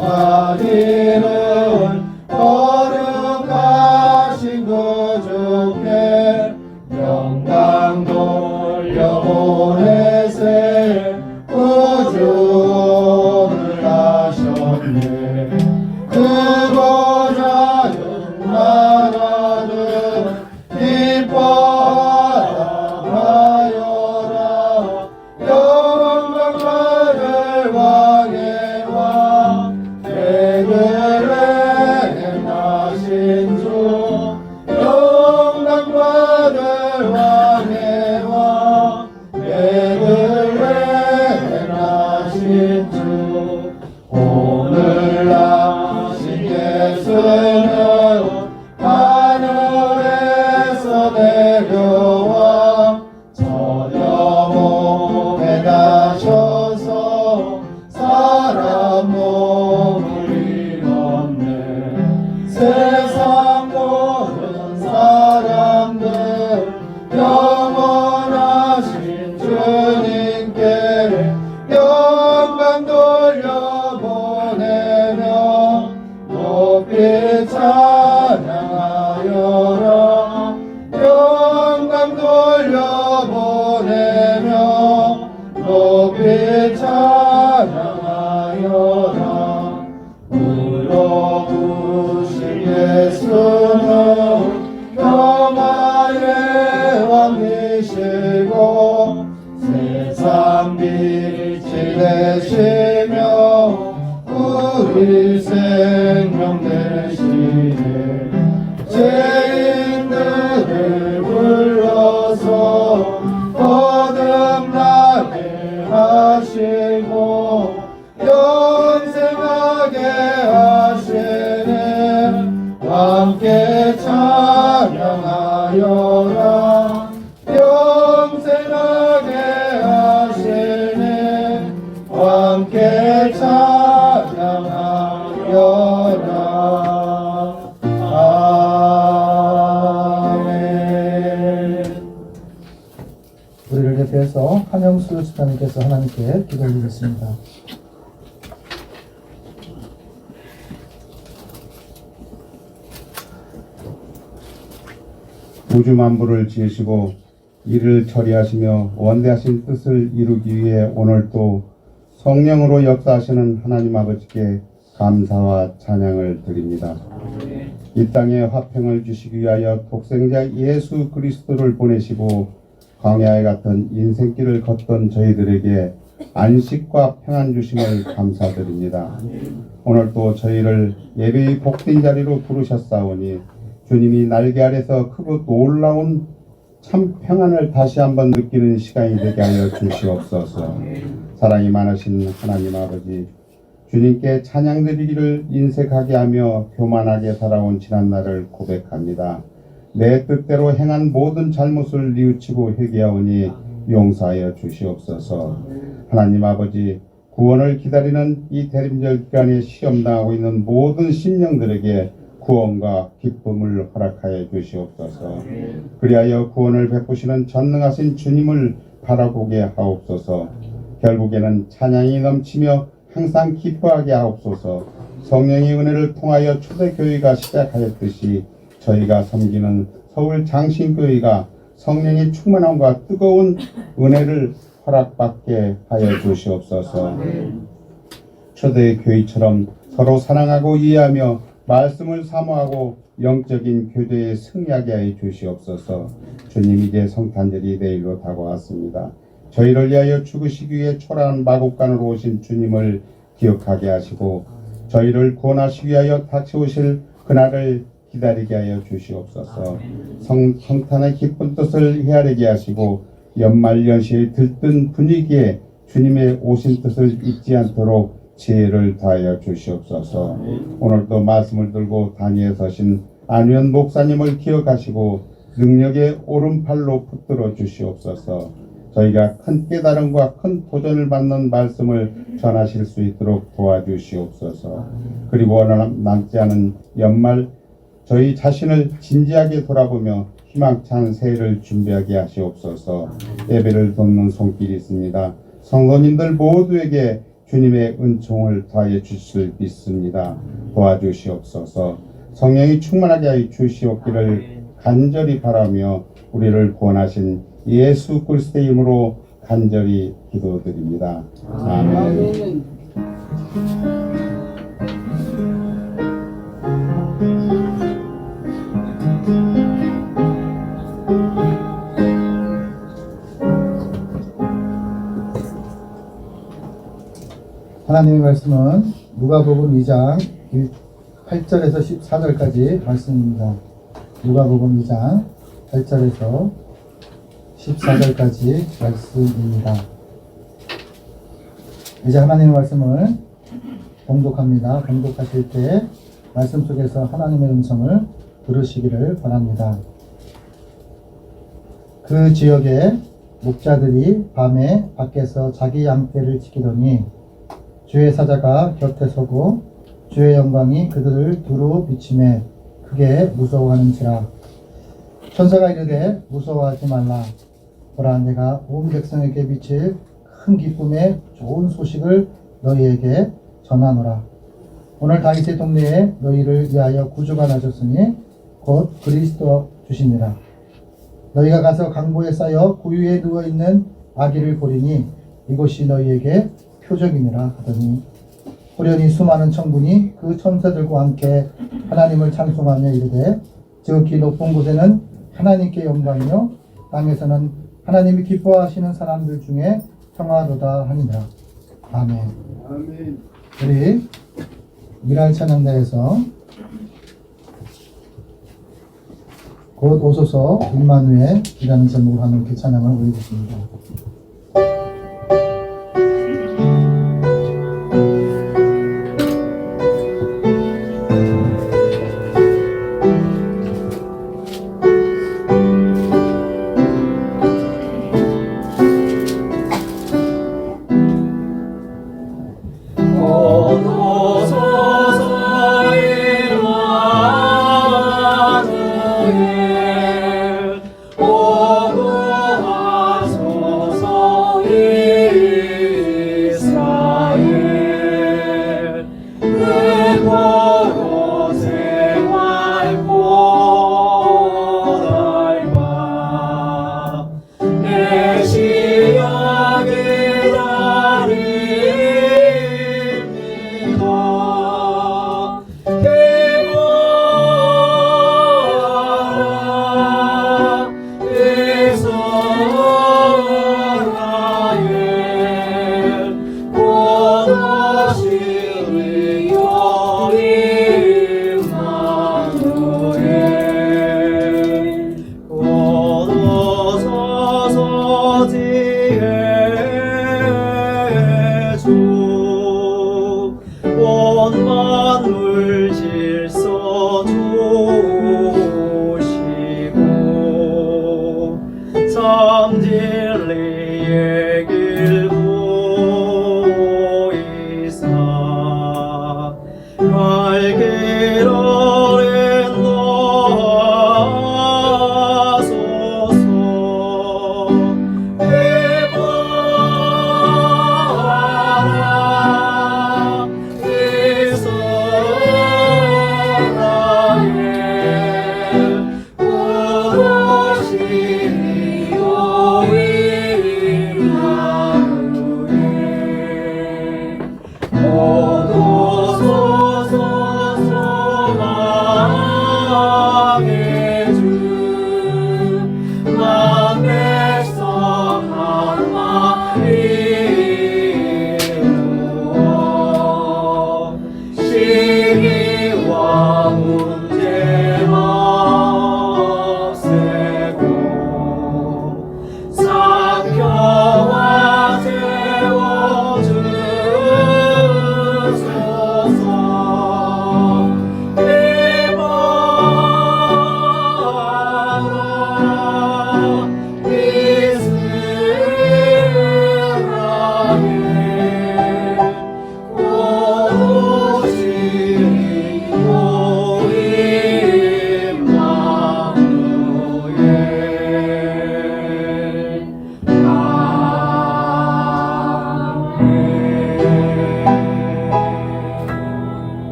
거룩하신 구주께 영광 돌려보내세 구주를 하셨네. 그보자 나라는 기뻐하여라. 영광 받을 왕의 왕 베들레헴 나신 주. 영광 받을 왕의 왕 베들레헴 나신 주. 오늘 나신 예수는 하늘에서 내려와 저녁 몸에 나셔서 사람 몸을 입었네. 세상 모든 사람들 영원하신 주님께 영광 돌려보내며 높이 찬양하여라. 영광 돌려보내며 높이 찬양하여라. 물어보신 예수는 평화의 왕이시고 세상 빛이 되시며 우리 생명 되시네. 죄인들을 불러서 거듭나게 하시고 영생하게 하시네. 함께 찬양하여라. 영생하게 하시네. 함께 찬양하여라. 아멘. 우리를 대표해서 한영수 집사님께서 하나님께 기도 올리겠습니다. 우주 만물을 지으시고 이를 처리하시며 원대하신 뜻을 이루기 위해 오늘 또 성령으로 역사하시는 하나님 아버지께 감사와 찬양을 드립니다. 이 땅에 화평을 주시기 위하여 독생자 예수 그리스도를 보내시고 광야에 같은 인생길을 걷던 저희들에게 안식과 평안 주심을 감사드립니다. 오늘 또 저희를 예배의 복된 자리로 부르셨사오니 주님이 날개 아래서 크고 놀라운 참 평안을 다시 한번 느끼는 시간이 되게 하여 주시옵소서. 사랑이 많으신 하나님 아버지, 주님께 찬양드리기를 인색하게 하며 교만하게 살아온 지난날을 고백합니다. 내 뜻대로 행한 모든 잘못을 뉘우치고 회개하오니 용서하여 주시옵소서. 하나님 아버지, 구원을 기다리는 이 대림절 기간에 시험당하고 있는 모든 심령들에게 구원과 기쁨을 허락하여 주시옵소서. 그리하여 구원을 베푸시는 전능하신 주님을 바라보게 하옵소서. 결국에는 찬양이 넘치며 항상 기뻐하게 하옵소서. 성령의 은혜를 통하여 초대교회가 시작하였듯이 저희가 섬기는 서울 장신교회가 성령의 충만함과 뜨거운 은혜를 허락받게 하여 주시옵소서. 초대교회처럼 서로 사랑하고 이해하며 말씀을 사모하고 영적인 교제에 승리하게 하여 주시옵소서. 주님, 이제 성탄절이 내일로 다가왔습니다. 저희를 위하여 죽으시기 위해 초라한 마국간으로 오신 주님을 기억하게 하시고 저희를 구원하시기 위하여 닥쳐오실 그날을 기다리게 하여 주시옵소서. 성탄의 기쁜 뜻을 헤아리게 하시고 연말연시에 들뜬 분위기에 주님의 오신 뜻을 잊지 않도록 지혜를 더하여 주시옵소서. 오늘도 말씀을 들고 단위에 서신 안위원 목사님을 기억하시고 능력의 오른팔로 붙들어 주시옵소서. 저희가 큰 깨달음과 큰 도전을 받는 말씀을 전하실 수 있도록 도와주시옵소서. 그리고 남지 않은 연말 저희 자신을 진지하게 돌아보며 희망찬 새해를 준비하게 하시옵소서. 예배를 돕는 손길이 있습니다. 성도님들 모두에게 주님의 은총을 더하여 주실 믿습니다. 도와주시옵소서. 성령이 충만하게 하여 주시옵기를 간절히 바라며 우리를 구원하신 예수 그리스도의 이름으로 간절히 기도드립니다. 아멘. 하나님의 말씀은 누가복음 2장 8절에서 14절까지 말씀입니다. 누가복음 2장 8절에서 14절까지 말씀입니다. 이제 하나님의 말씀을 봉독합니다. 봉독하실 때 말씀 속에서 하나님의 음성을 들으시기를 바랍니다. 그 지역에 목자들이 밤에 밖에서 자기 양떼를 지키더니 주의 사자가 곁에 서고 주의 영광이 그들을 두루 비치매 크게 무서워하는지라. 천사가 이르되 무서워하지 말라. 보라, 내가 온 백성에게 비칠 큰 기쁨의 좋은 소식을 너희에게 전하노라. 오늘 다윗의 동네에 너희를 위하여 구주가 나셨으니 곧 그리스도 주시니라. 너희가 가서 강보에 쌓여 구유에 누워있는 아기를 보리니 이곳이 너희에게 표적이니라 하더니 호련히 수많은 청군이 그 천사들과 함께 하나님을 찬송하며 이르되 지극히 높은 곳에는 하나님께 영광이요 땅에서는 하나님이 기뻐하시는 사람들 중에 평화로다 하니라. 아멘. 아멘. 우리 미랄 찬양대에서 곧 오소서 임마누엘이라는 제목으로 함께 찬양을 올리겠습니다. 갈길 아래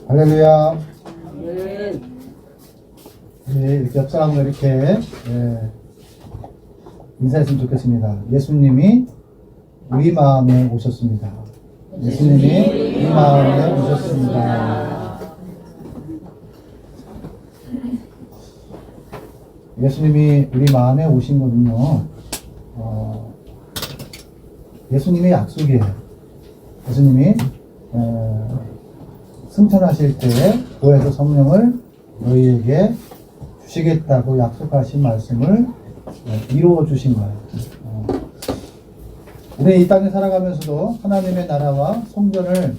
할렐루야. 네, 이렇게 옆 사람과 이렇게 인사했으면 좋겠습니다. 예수님이 우리 마음에 오셨습니다. 예수님이 우리 마음에 오셨습니다. 예수님이 우리 마음에 오신 거는요, 예수님의 약속이에요. 예수님이 승천하실 때 구해서 성령을 너희에게 주시겠다고 약속하신 말씀을 이루어 주신 거예요. 우리 이 땅에 살아가면서도 하나님의 나라와 성전을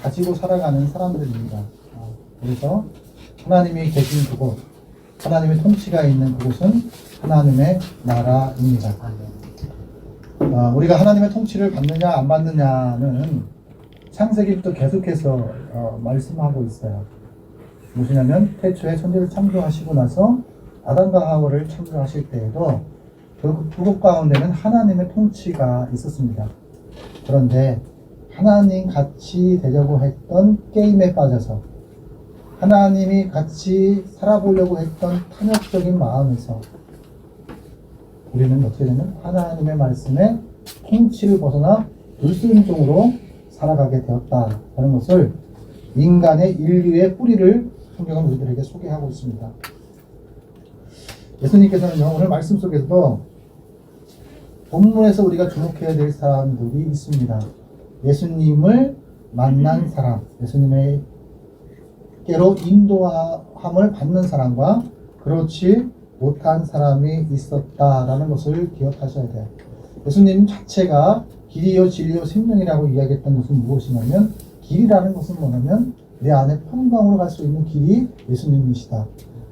가지고 살아가는 사람들입니다. 그래서 하나님이 계신 그곳, 하나님의 통치가 있는 그곳은 하나님의 나라입니다. 우리가 하나님의 통치를 받느냐 안 받느냐는 창세기부터 계속해서 말씀하고 있어요. 무엇이냐면 태초에 천지를 창조하시고 나서 아담과 하와를 창조하실 때에도 그곳 가운데는 하나님의 통치가 있었습니다. 그런데 하나님 같이 되려고 했던 게임에 빠져서 하나님이 같이 살아보려고 했던 탐욕적인 마음에서 우리는 어떻게 되면 하나님의 말씀에 통치를 벗어나 불순종으로 살아가게 되었다는 것을 인간의 인류의 뿌리를 성경은 우리들에게 소개하고 있습니다. 예수님께서는요, 오늘 말씀 속에서도 본문에서 우리가 주목해야 될 사람들이 있습니다. 예수님을 만난 사람, 예수님의 깨로 인도함을 받는 사람과 그렇지 못한 사람이 있었다라는 것을 기억하셔야 돼요. 예수님 자체가 길이요 진리요 생명이라고 이야기했던 것은 무엇이냐면, 길이라는 것은 뭐냐면 내 안에 평강으로 갈 수 있는 길이 예수님이시다.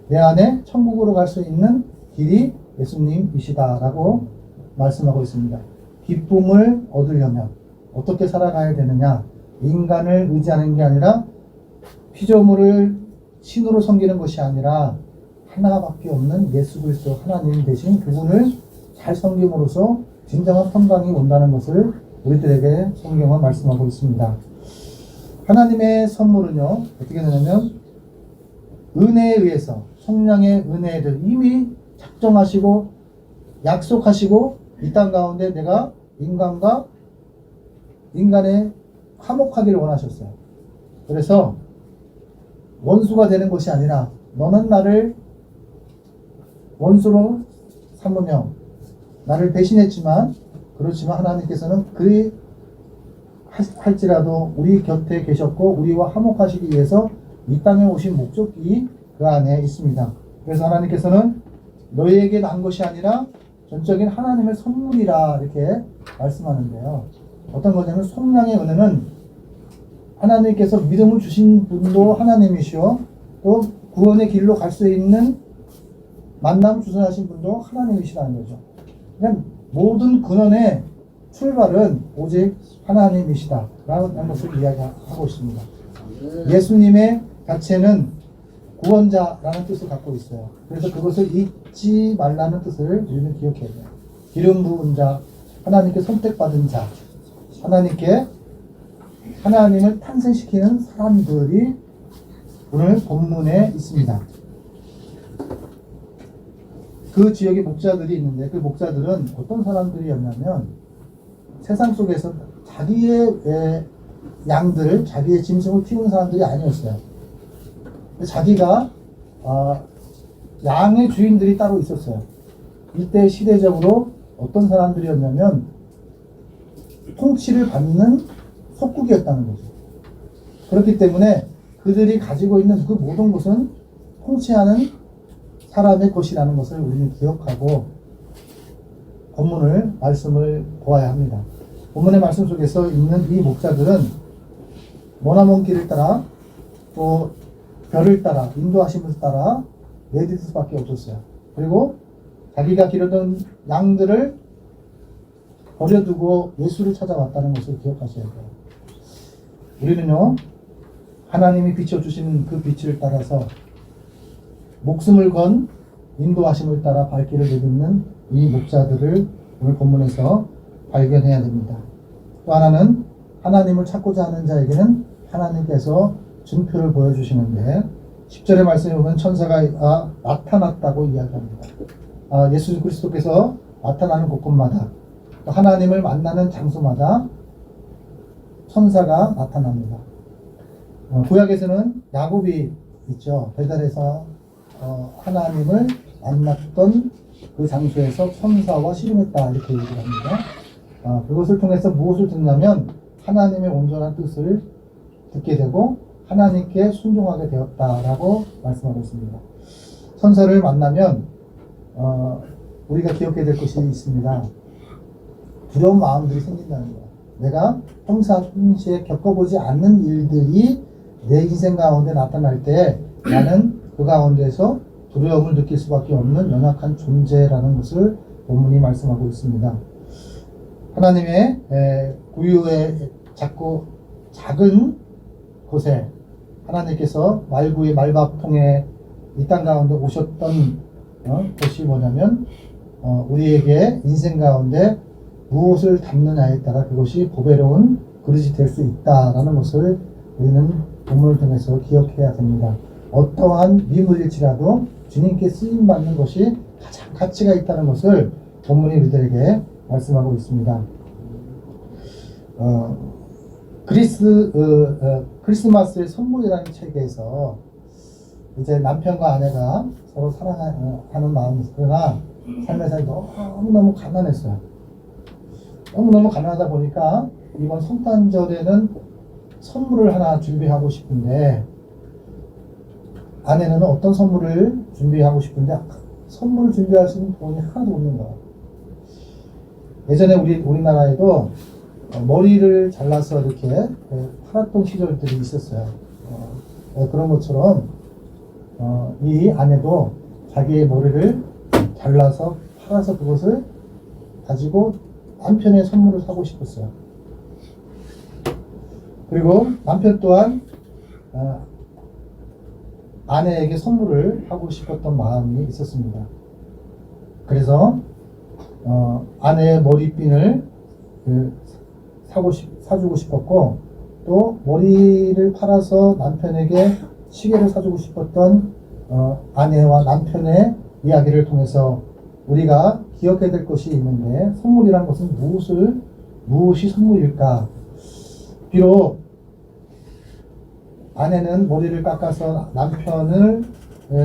내 안에 천국으로 갈 수 있는 길이 예수님이시다 라고 말씀하고 있습니다. 기쁨을 얻으려면 어떻게 살아가야 되느냐, 인간을 의지하는 게 아니라 피조물을 신으로 섬기는 것이 아니라 하나밖에 없는 예수 그리스도 하나님 대신 그분을 잘 섬김으로써 진정한 평강이 온다는 것을 우리들에게 성경은 말씀하고 있습니다. 하나님의 선물은요, 어떻게 되냐면 은혜에 의해서 성령의 은혜를 이미 작정하시고 약속하시고 이 땅 가운데 내가 인간과 인간의 화목하기를 원하셨어요. 그래서 원수가 되는 것이 아니라 너는 나를 원수로 삼으며 나를 배신했지만, 그렇지만 하나님께서는 그리 할지라도 우리 곁에 계셨고 우리와 화목하시기 위해서 이 땅에 오신 목적이 그 안에 있습니다. 그래서 하나님께서는 너희에게 난 것이 아니라 전적인 하나님의 선물이라 이렇게 말씀하는데요. 어떤 거냐면 성령의 은혜는 하나님께서 믿음을 주신 분도 하나님이시오, 또 구원의 길로 갈 수 있는 만남 주선하신 분도 하나님이시라는 거죠. 그냥 모든 근원의 출발은 오직 하나님이시다 라는 것을 이야기하고 있습니다. 예수님의 자체는 구원자라는 뜻을 갖고 있어요. 그래서 그것을 잊지 말라는 뜻을 우리는 기억해야 돼요. 기름 부은 자, 하나님께 선택받은 자, 하나님을 탄생시키는 사람들이 오늘 본문에 있습니다. 그 지역에 목자들이 있는데 그 목자들은 어떤 사람들이었냐면 세상 속에서 자기의 양들을, 자기의 짐승을 키우는 사람들이 아니었어요. 자기가 양의 주인들이 따로 있었어요. 이때 시대적으로 어떤 사람들이었냐면 통치를 받는 속국이었다는 거죠. 그렇기 때문에 그들이 가지고 있는 그 모든 것은 통치하는 사람의 것이라는 것을 우리는 기억하고 본문을 말씀을 보아야 합니다. 본문의 말씀 속에서 있는 이 목자들은 머나먼 길을 따라 또 별을 따라 인도하심을 따라 내딜 수밖에 없었어요. 그리고 자기가 기르던 양들을 버려두고 예수를 찾아왔다는 것을 기억하셔야 돼요. 우리는요, 하나님이 비춰주시는 그 빛을 따라서 목숨을 건 인도하심을 따라 발길을 내딛는 이 목자들을 오늘 본문에서 발견해야 됩니다. 또 하나는 하나님을 찾고자 하는 자에게는 하나님께서 준표를 보여주시는데 10절의 말씀에 보면 천사가 나타났다고 이야기합니다. 예수 그리스도께서 나타나는 곳곳마다 하나님을 만나는 장소마다 천사가 나타납니다. 구약에서는 야곱이 있죠. 베델에서 하나님을 만났던 그 장소에서 천사와 씨름했다 이렇게 얘기를 합니다. 그것을 통해서 무엇을 듣냐면 하나님의 온전한 뜻을 듣게 되고 하나님께 순종하게 되었다라고 말씀하고 있습니다. 천사를 만나면 우리가 기억해야 될 것이 있습니다. 두려운 마음들이 생긴다는 거예요. 내가 평상시에 겪어보지 않는 일들이 내 인생 가운데 나타날 때 나는 그 가운데서 두려움을 느낄 수밖에 없는 연약한 존재라는 것을 본문이 말씀하고 있습니다. 하나님의 구유의 자꾸 작은 곳에 하나님께서 말구의 말밥통에 이 땅 가운데 오셨던 것이 뭐냐면 우리에게 인생 가운데 무엇을 담느냐에 따라 그것이 보배로운 그릇이 될 수 있다라는 것을 우리는 본문을 통해서 기억해야 됩니다. 어떠한 미물일지라도 주님께 쓰임받는 것이 가장 가치가 있다는 것을 본문이 우리들에게 말씀하고 있습니다. 크리스마스의 선물이라는 책에서 이제 남편과 아내가 서로 사랑하는 마음이 있으나 삶에서 너무너무 가난했어요. 너무너무 가난하다 보니까 이번 성탄절에는 선물을 하나 준비하고 싶은데 아내는 어떤 선물을 준비하고 싶은데 선물을 준비할 수 있는 돈이 하나도 없는 거예요. 예전에 우리나라에도 머리를 잘라서 이렇게 팔았던 시절들이 있었어요. 그런 것처럼 이 아내도 자기의 머리를 잘라서 팔아서 그것을 가지고 남편의 선물을 사고 싶었어요. 그리고 남편 또한 아내에게 선물을 하고 싶었던 마음이 있었습니다. 그래서 아내의 머리핀을 사주고 싶었고 또 머리를 팔아서 남편에게 시계를 사주고 싶었던 아내와 남편의 이야기를 통해서 우리가 기억해야 될 것이 있는데 선물이란 것은 무엇이 선물일까? 비록 아내는 머리를 깎아서 남편을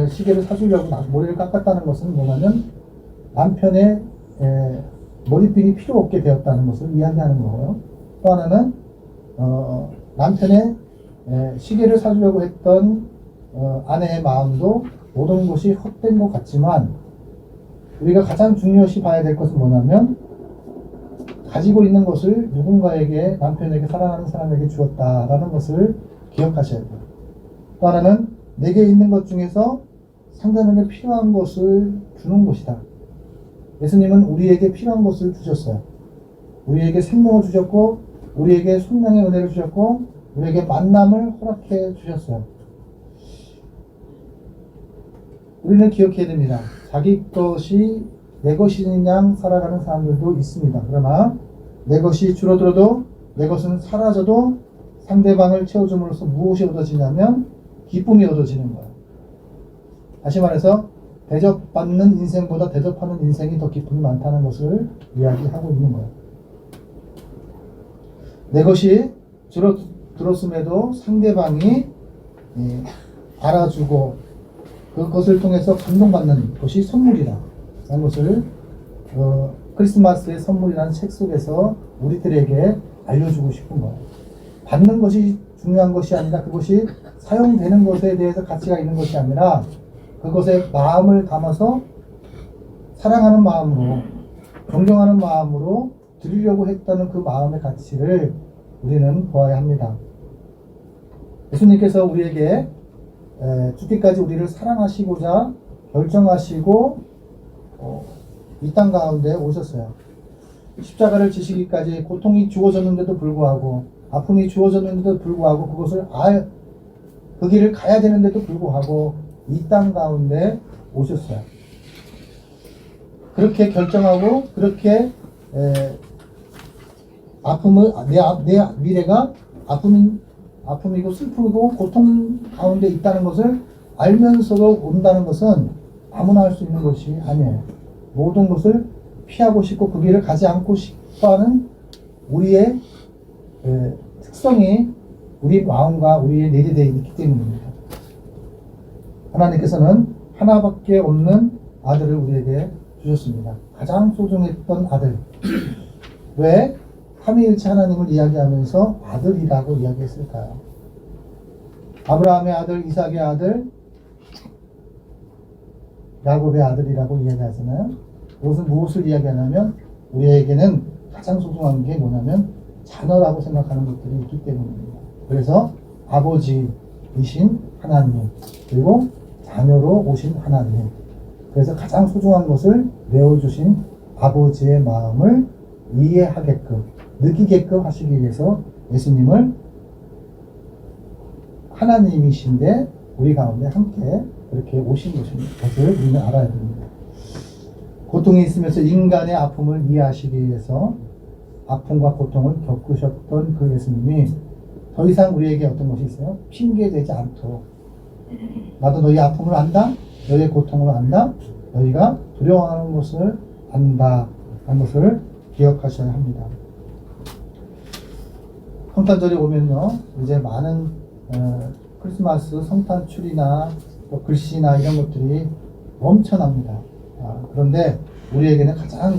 시계를 사주려고 머리를 깎았다는 것은 뭐냐면 남편의 머리핀이 필요 없게 되었다는 것을 이야기하는 거고요. 또 하나는 남편의 시계를 사주려고 했던 아내의 마음도 모든 것이 헛된 것 같지만 우리가 가장 중요시 봐야 될 것은 뭐냐면 가지고 있는 것을 누군가에게 남편에게 사랑하는 사람에게 주었다라는 것을 기억하셔야 돼요. 또 하나는 내게 있는 것 중에서 상대방에게 필요한 것을 주는 것이다. 예수님은 우리에게 필요한 것을 주셨어요. 우리에게 생명을 주셨고 우리에게 성령의 은혜를 주셨고 우리에게 만남을 허락해 주셨어요. 우리는 기억해야 됩니다. 자기 것이 내 것인 양 살아가는 사람들도 있습니다. 그러나 내 것이 줄어들어도 내 것은 사라져도 상대방을 채워줌으로써 무엇이 얻어지냐면 기쁨이 얻어지는 거예요. 다시 말해서 대접받는 인생보다 대접하는 인생이 더 기쁨이 많다는 것을 이야기하고 있는 거예요. 내 것이 줄어들었음에도 상대방이 알아주고 그것을 통해서 감동받는 것이 선물이다 라는 것을 크리스마스의 선물이라는 책 속에서 우리들에게 알려주고 싶은 거예요. 받는 것이 중요한 것이 아니라 그것이 사용되는 것에 대해서 가치가 있는 것이 아니라 그것에 마음을 담아서 사랑하는 마음으로 존경하는 마음으로 드리려고 했다는 그 마음의 가치를 우리는 보아야 합니다. 예수님께서 우리에게 죽기까지 우리를 사랑하시고자 결정하시고 이 땅 가운데 오셨어요. 십자가를 지시기까지 고통이 주어졌는데도 불구하고 아픔이 주어졌는데도 불구하고 그것을 그 길을 가야 되는데도 불구하고 이 땅 가운데 오셨어요. 그렇게 결정하고 그렇게 아픔을 내 미래가 아픔이고 슬픔이고 고통 가운데 있다는 것을 알면서도 온다는 것은 아무나 할 수 있는 것이 아니에요. 모든 것을 피하고 싶고 그 길을 가지 않고 싶어하는 우리의 특성이 우리 마음과 우리의 내재되어 있기 때문입니다. 하나님께서는 하나밖에 없는 아들을 우리에게 주셨습니다. 가장 소중했던 아들. 왜 삼위일체 하나님을 이야기하면서 아들이라고 이야기했을까요? 아브라함의 아들, 이삭의 아들, 야곱의 아들이라고 이야기하잖아요. 그것은 무엇을 이야기하냐면 우리에게는 가장 소중한 게 뭐냐면 자녀라고 생각하는 것들이 있기 때문입니다. 그래서 아버지이신 하나님 그리고 자녀로 오신 하나님, 그래서 가장 소중한 것을 내어주신 아버지의 마음을 이해하게끔 느끼게끔 하시기 위해서 예수님을 하나님이신데 우리 가운데 함께 그렇게 오신 것을 우리는 알아야 됩니다. 고통이 있으면서 인간의 아픔을 이해하시기 위해서 아픔과 고통을 겪으셨던 그 예수님이 더 이상 우리에게 어떤 것이 있어요? 핑계되지 않도록 나도 너희 아픔을 안다, 너희의 고통을 안다, 너희가 두려워하는 것을 안다 하는 것을 기억하셔야 합니다. 성탄절이 오면요 이제 많은 크리스마스 성탄출이나 또 글씨나 이런 것들이 넘쳐납니다. 그런데 우리에게는 가장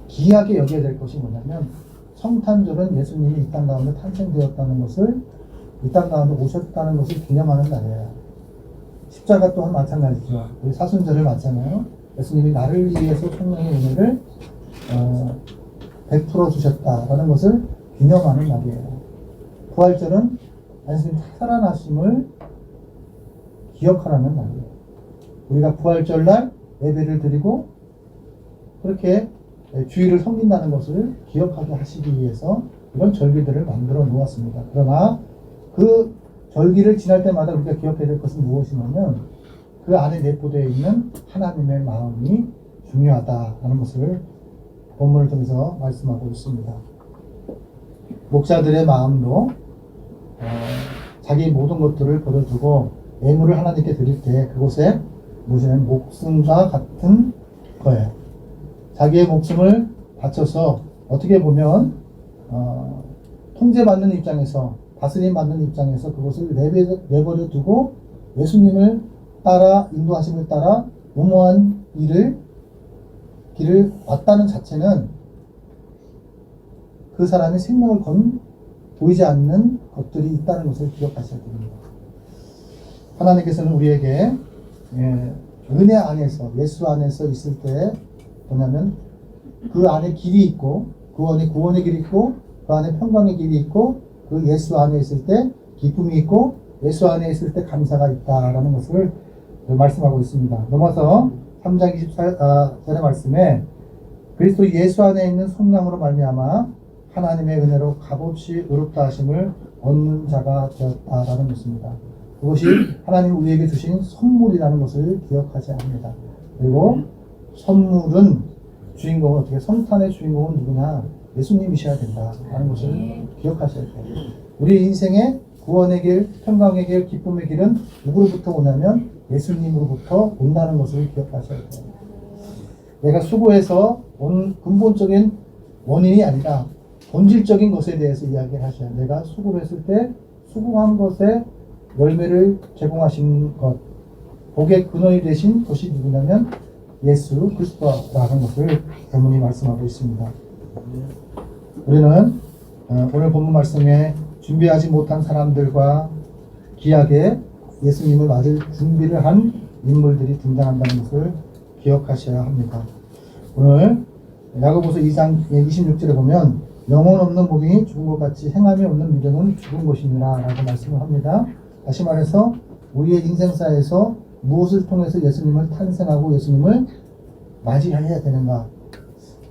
귀하게 여겨야 될 것이 뭐냐면 성탄절은 예수님이 이 땅 가운데 탄생되었다는 것을, 이 땅 가운데 오셨다는 것을 기념하는 날이에요. 십자가 또한 마찬가지죠. 우리 사순절을 맞잖아요. 예수님이 나를 위해서 성령의 은혜를 베풀어 주셨다라는 것을 기념하는 날이에요. 부활절은 예수님 살아나심을 기억하라는 날이에요. 우리가 부활절날 예배를 드리고 그렇게 주일을 섬긴다는 것을 기억하게 하시기 위해서 이런 절기들을 만들어 놓았습니다. 그러나 그 절기를 지날 때마다 우리가 기억해야 될 것은 무엇이냐면 그 안에 내포되어 있는 하나님의 마음이 중요하다는 것을 본문을 통해서 말씀하고 있습니다. 목자들의 마음도 자기 모든 것들을 버려두고 예물을 하나님께 드릴 때 그곳에 무슨 목숨과 같은 거예요. 자기의 목숨을 바쳐서 어떻게 보면 통제받는 입장에서, 다스림 받는 입장에서 그것을 내버려 두고 예수님을 따라, 인도하심을 따라 무모한 길을 왔다는 자체는 그 사람의 생명을 건 보이지 않는 것들이 있다는 것을 기억하셔야 됩니다. 하나님께서는 우리에게 은혜 안에서, 예수 안에서 있을 때 뭐냐면 그 안에 길이 있고, 그 안에 구원의 길이 있고, 그 안에 평강의 길이 있고, 그 예수 안에 있을 때 기쁨이 있고, 예수 안에 있을 때 감사가 있다라는 것을 말씀하고 있습니다. 넘어서 3장 24절의 말씀에 그리스도 예수 안에 있는 성령으로 말미암아 하나님의 은혜로 값없이 의롭다 하심을 얻는 자가 되었다라는 것입니다. 그것이 하나님 우리에게 주신 선물이라는 것을 기억하셔야 합니다. 그리고 선물은 주인공은 어떻게, 성탄의 주인공은 누구냐? 예수님이셔야 된다라는 것을 기억하셔야 돼요. 우리 인생의 구원의 길, 평강의 길, 기쁨의 길은 누구로부터 오냐면 예수님으로부터 온다는 것을 기억하셔야 돼요. 내가 수고해서 온 근본적인 원인이 아니라 본질적인 것에 대해서 이야기를 하셔야 돼요. 내가 수고를 했을 때 수고한 것에 열매를 제공하신 것, 복의 근원이 되신 것이 누구냐면 예수 그리스도라는 것을 본문이 말씀하고 있습니다. 우리는 오늘 본문 말씀에 준비하지 못한 사람들과 귀하게 예수님을 맞을 준비를 한 인물들이 등장한다는 것을 기억하셔야 합니다. 오늘 야고보서 2장 26절에 보면 영혼 없는 몸이 죽은 것 같이 행함이 없는 믿음은 죽은 것이니라 라고 말씀을 합니다. 다시 말해서 우리의 인생사에서 무엇을 통해서 예수님을 탄생하고 예수님을 맞이해야 되는가?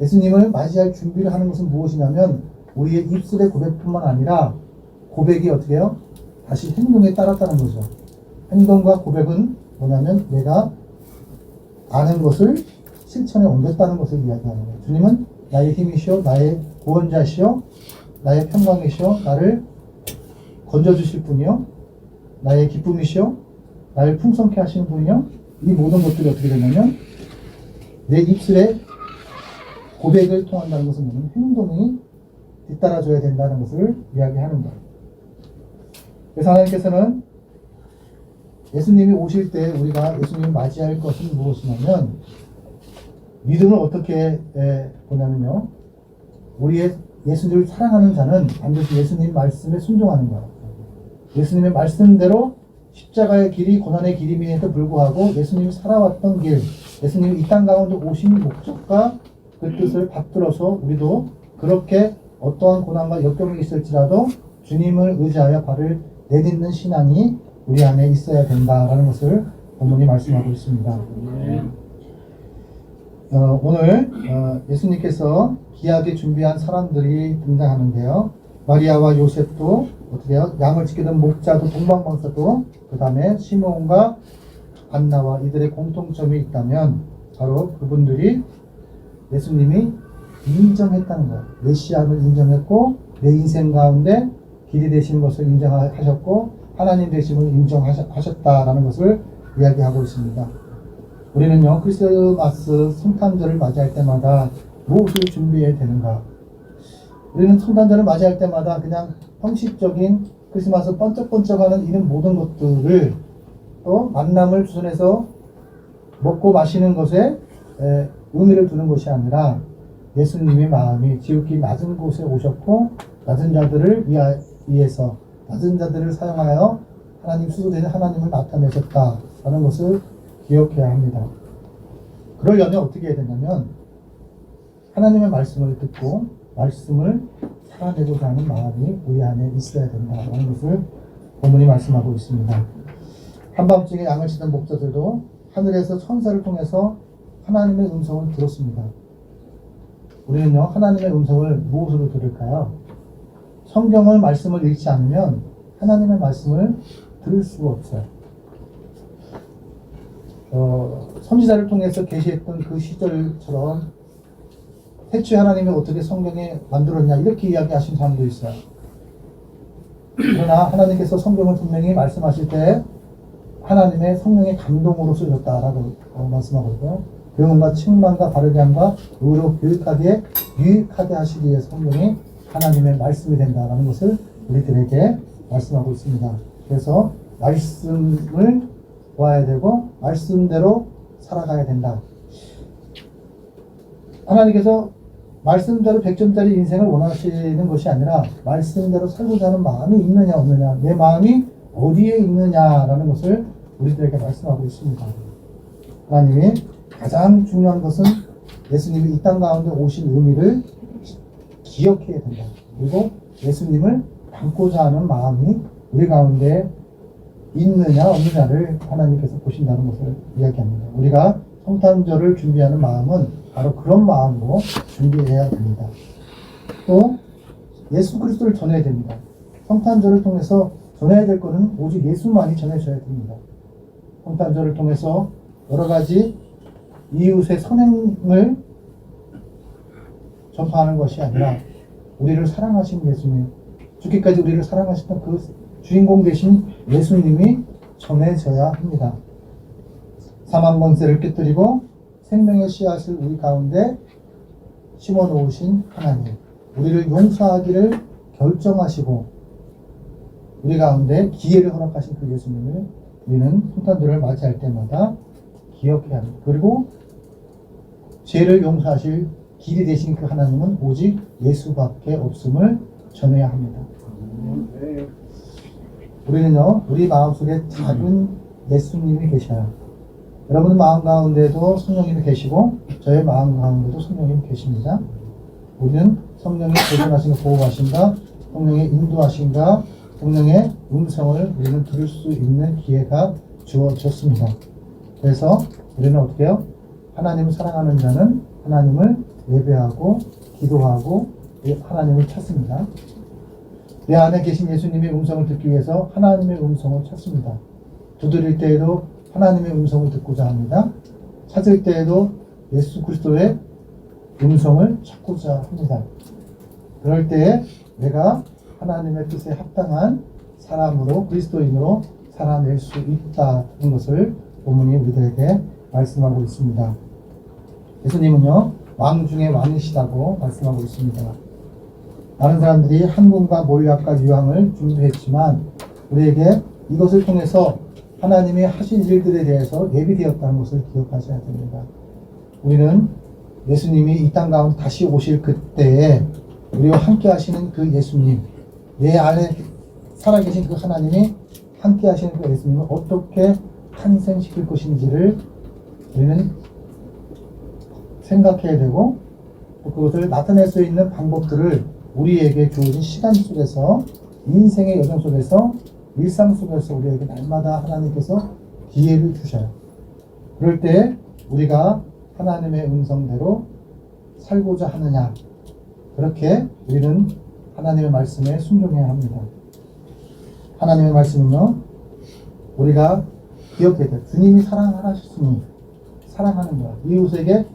예수님을 맞이할 준비를 하는 것은 무엇이냐면 우리의 입술의 고백뿐만 아니라 고백이 어떻게 해요? 다시 행동에 따랐다는 거죠. 행동과 고백은 뭐냐면 내가 아는 것을 실천에 옮겼다는 것을 이야기하는 거예요. 주님은 나의 힘이시오, 나의 구원자시오, 나의 평강이시오, 나를 건져주실 분이요, 나의 기쁨이시오, 나를 풍성케 하시는 분이요. 이 모든 것들이 어떻게 되냐면 내 입술에 고백을 통한다는 것은 뭐냐면 행동이 뒤따라줘야 된다는 것을 이야기하는 거예요. 그래서 하나님께서는 예수님이 오실 때 우리가 예수님을 맞이할 것은 무엇이냐면 믿음을 어떻게 보냐면요. 우리의 예수님을 사랑하는 자는 반드시 예수님 말씀에 순종하는 거예요. 예수님의 말씀대로 십자가의 길이 고난의 길임에도 불구하고 예수님이 살아왔던 길, 예수님이 이 땅 가운데 오신 목적과 그 뜻을 받들어서 우리도 그렇게 어떠한 고난과 역경이 있을지라도 주님을 의지하여 발을 내딛는 신앙이 우리 안에 있어야 된다라는 것을 본문이 말씀하고 있습니다. 오늘 예수님께서 귀하게 준비한 사람들이 등장하는데요. 마리아와 요셉도 어떻게 해요? 양을 지키던 목자도 동방방사도 그 다음에 시몬과 안나와 이들의 공통점이 있다면 바로 그분들이 예수님이 인정했다는 거예요. 메시아를 인정했고 내 인생 가운데 길이 되시는 것을 인정하셨고 하나님 되심을 인정하셨다라는 것을 이야기하고 있습니다. 우리는요 크리스마스 성탄절을 맞이할 때마다 무엇을 준비해야 되는가? 우리는 성탄절을 맞이할 때마다 그냥 형식적인 크리스마스 번쩍번쩍하는 이런 모든 것들을 또 만남을 주선해서 먹고 마시는 것에 의미를 두는 것이 아니라 예수님의 마음이 지극히 낮은 곳에 오셨고 낮은 자들을 위해서 낮은 자들을 사용하여 하나님 수소되는 하나님을 나타내셨다라는 것을 기억해야 합니다. 그러려면 어떻게 해야 되냐면 하나님의 말씀을 듣고 말씀을 살아내고자 하는 마음이 우리 안에 있어야 된다라는 것을 본문이 말씀하고 있습니다. 한밤중에 양을 치던 목자들도 하늘에서 천사를 통해서 하나님의 음성을 들었습니다. 우리는요 하나님의 음성을 무엇으로 들을까요? 성경을 말씀을 읽지 않으면 하나님의 말씀을 들을 수가 없어요. 선지자를 통해서 계시했던 그 시절처럼 태초에 하나님이 어떻게 성경에 만들었냐 이렇게 이야기하신 사람도 있어요. 그러나 하나님께서 성경을 분명히 말씀하실 때 하나님의 성령의 감동으로 쓰셨다라고 말씀하거든요. 교훈과 책망과 바르게 함과 의로 교육하게 유익하게 하시기 위해서 성경이 하나님의 말씀이 된다라는 것을 우리들에게 말씀하고 있습니다. 그래서 말씀을 보아야 되고 말씀대로 살아가야 된다. 하나님께서 말씀대로 100점짜리 인생을 원하시는 것이 아니라 말씀대로 살고자 하는 마음이 있느냐 없느냐, 내 마음이 어디에 있느냐라는 것을 우리들에게 말씀하고 있습니다. 하나님이 가장 중요한 것은 예수님이 이 땅 가운데 오신 의미를 기억해야 된다. 그리고 예수님을 닮고자 하는 마음이 우리 가운데 있느냐 없느냐를 하나님께서 보신다는 것을 이야기합니다. 우리가 성탄절을 준비하는 마음은 바로 그런 마음으로 준비해야 됩니다. 또 예수 그리스도를 전해야 됩니다. 성탄절을 통해서 전해야 될 것은 오직 예수만이 전해져야 됩니다. 성탄절을 통해서 여러 가지 이웃의 선행을 전파하는 것이 아니라 우리를 사랑하신 예수님, 죽기까지 우리를 사랑하셨던 그 주인공 되신 예수님이 전해져야 합니다. 사망 권세를 깨뜨리고 생명의 씨앗을 우리 가운데 심어놓으신 하나님, 우리를 용서하기를 결정하시고 우리 가운데 기회를 허락하신 그 예수님을 우리는 성탄절을 맞이할 때마다 기억해야 합니다. 그리고 죄를 용서하실 길이 되신 그 하나님은 오직 예수밖에 없음을 전해야 합니다. 우리는요, 우리 마음속에 작은 예수님이 계셔요. 여러분 마음 가운데도 성령님이 계시고 저의 마음 가운데도 성령님이 계십니다. 우리는 성령의 보존하신가 보호하신가, 성령의 인도하신가, 성령의 음성을 우리는 들을 수 있는 기회가 주어졌습니다. 그래서 우리는 어떻게 해요? 하나님을 사랑하는 자는 하나님을 예배하고 기도하고 하나님을 찾습니다. 내 안에 계신 예수님의 음성을 듣기 위해서 하나님의 음성을 찾습니다. 두드릴 때에도 하나님의 음성을 듣고자 합니다. 찾을 때에도 예수 그리스도의 음성을 찾고자 합니다. 그럴 때 내가 하나님의 뜻에 합당한 사람으로 그리스도인으로 살아낼 수 있다는 것을 본문이 우리들에게 말씀하고 있습니다. 예수님은요 왕 중에 왕이시다고 말씀하고 있습니다. 많은 사람들이 한국과 몰약과 유황을 준비했지만 우리에게 이것을 통해서 하나님이 하신 일들에 대해서 예비되었다는 것을 기억하셔야 됩니다. 우리는 예수님이 이 땅 가운데 다시 오실 그때에 우리와 함께 하시는 그 예수님, 내 안에 살아계신 그 하나님이 함께 하시는 그 예수님을 어떻게 탄생시킬 것인지를 우리는 생각해야 되고 또 그것을 나타낼 수 있는 방법들을 우리에게 주어진 시간 속에서 인생의 여정 속에서 일상 속에서 우리에게 날마다 하나님께서 기회를 주셔요. 그럴 때 우리가 하나님의 음성대로 살고자 하느냐, 그렇게 우리는 하나님의 말씀에 순종해야 합니다. 하나님의 말씀은요 우리가 기억해야 돼요. 주님이 사랑하셨으니 사랑하는 거야. 이웃에게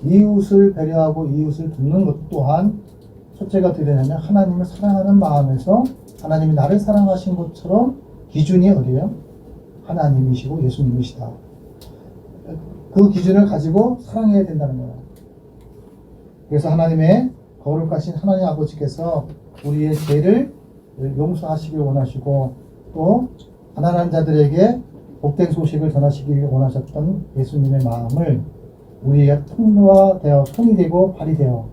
이웃을 배려하고 이웃을 돕는 것 또한 첫째가 어떻게 되냐면 하나님을 사랑하는 마음에서 하나님이 나를 사랑하신 것처럼 기준이 어디예요? 하나님이시고 예수님이시다. 그 기준을 가지고 사랑해야 된다는 거예요. 그래서 하나님의 거룩하신 하나님 아버지께서 우리의 죄를 용서하시길 원하시고 또 가난한 자들에게 복된 소식을 전하시길 원하셨던 예수님의 마음을 우리의 통로가 되어 손이 되고 발이 되어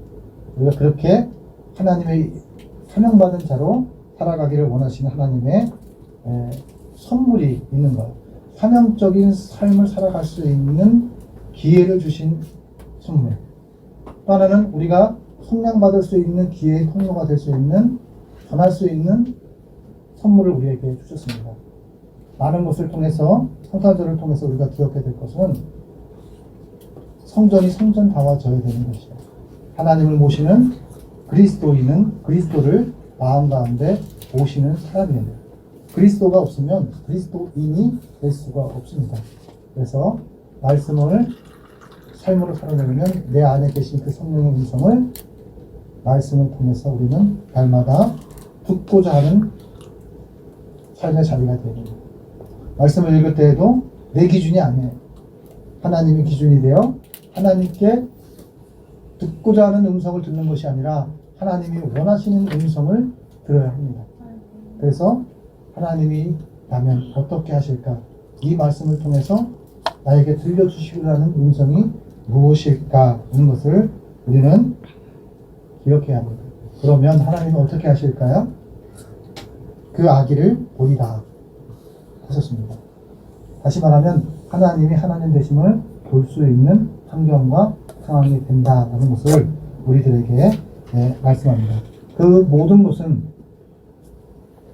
우리가 그렇게 하나님의 사명받은 자로 살아가기를 원하시는 하나님의 선물이 있는 것, 사명적인 삶을 살아갈 수 있는 기회를 주신 선물. 또 하나는 우리가 속량받을 수 있는 기회의 통로가 될 수 있는, 전할 수 있는 선물을 우리에게 주셨습니다. 많은 것을 통해서, 성탄절을 통해서 우리가 기억해야 될 것은 성전이 성전다워져야 되는 것이죠. 하나님을 모시는 그리스도인은 그리스도를 마음 가운데 모시는 사람이에요. 그리스도가 없으면 그리스도인이 될 수가 없습니다. 그래서 말씀을 삶으로 살아내려면 내 안에 계신 그 성령의 음성을 말씀을 통해서 우리는 날마다 듣고자 하는 삶의 자리가 되야 됩니다. 말씀을 읽을 때에도 내 기준이 아니에요. 하나님의 기준이 되어 하나님께 듣고자 하는 음성을 듣는 것이 아니라 하나님이 원하시는 음성을 들어야 합니다. 그래서 하나님이 나면 어떻게 하실까? 이 말씀을 통해서 나에게 들려주시고자 하는 음성이 무엇일까 하는 것을 우리는 기억해야 합니다. 그러면 하나님은 어떻게 하실까요? 그 아기를 보리라 하셨습니다. 다시 말하면 하나님이 하나님 되심을 볼 수 있는 환경과 상황이 된다는 것을 우리들에게 말씀합니다. 그 모든 것은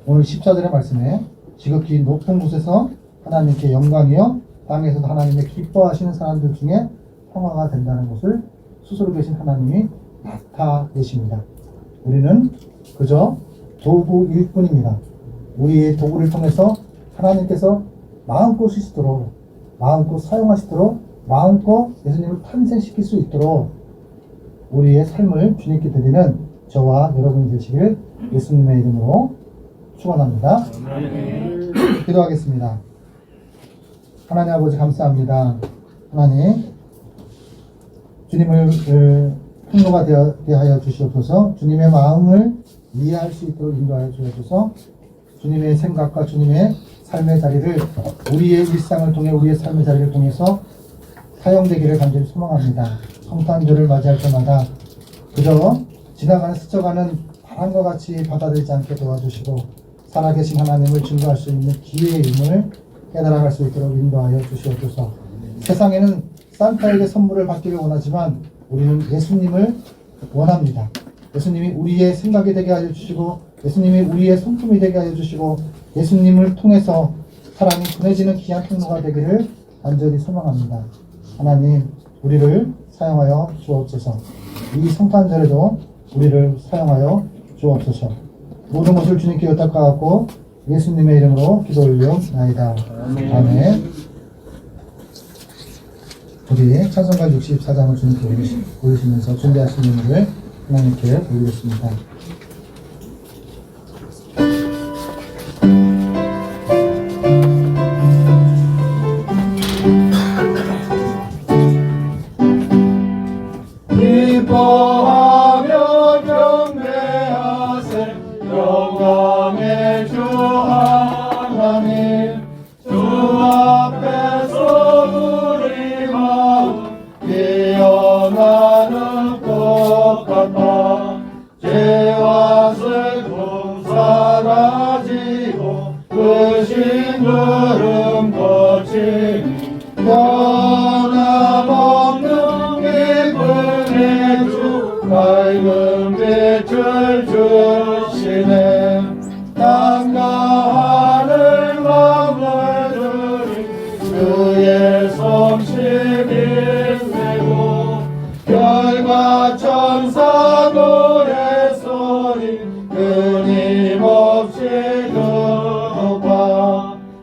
오늘 14절의 말씀에 지극히 높은 곳에서 하나님께 영광이요 땅에서도 하나님의 기뻐하시는 사람들 중에 평화가 된다는 것을 스스로 계신 하나님이 나타내십니다. 우리는 그저 도구일 뿐입니다. 우리의 도구를 통해서 하나님께서 마음껏 쓰시도록, 마음껏 사용하시도록, 마음껏 예수님을 탄생시킬 수 있도록 우리의 삶을 주님께 드리는 저와 여러분이 되시길 예수님의 이름으로 축원합니다. 기도하겠습니다. 하나님 아버지 감사합니다. 하나님 주님을 통로가 되하여 주시옵소서. 주님의 마음을 이해할 수 있도록 인도하여 주옵소서. 주님의 생각과 주님의 삶의 자리를 우리의 일상을 통해 우리의 삶의 자리를 통해서 사용되기를 간절히 소망합니다. 성탄절을 맞이할 때마다 그저 지나가는 스쳐가는 바람과 같이 받아들이지 않게 도와주시고 살아계신 하나님을 증거할 수 있는 기회임을 깨달아갈 수 있도록 인도하여 주시옵소서. 세상에는 산타에게 선물을 받기를 원하지만 우리는 예수님을 원합니다. 예수님이 우리의 생각이 되게 하여 주시고 예수님이 우리의 손품이 되게 하여 주시고 예수님을 통해서 사랑이 분해지는 귀한 통로가 되기를 간절히 소망합니다. 하나님 우리를 사용하여 주옵소서. 이 성탄절에도 우리를 사용하여 주옵소서. 모든 것을 주님께 여탁하고 예수님의 이름으로 기도 올려나이다. 아멘. 우리 찬송가 64장을 주님께 올리시면서 준비하신 예물을 하나님께 올리겠습니다. 기뻐하며 경배하세 영광의 주 하나님 주 앞에서 우리 마음 깨어나는 것 같아 죄와 슬픔 사라지고 그 심부름 거치니 변함없는 기쁨의 주 밝은 빛을 주시네 땅과 하늘 만물들이 주의 솜씨 빛내고 별과 천사 노래소리 끊임없이 듣고파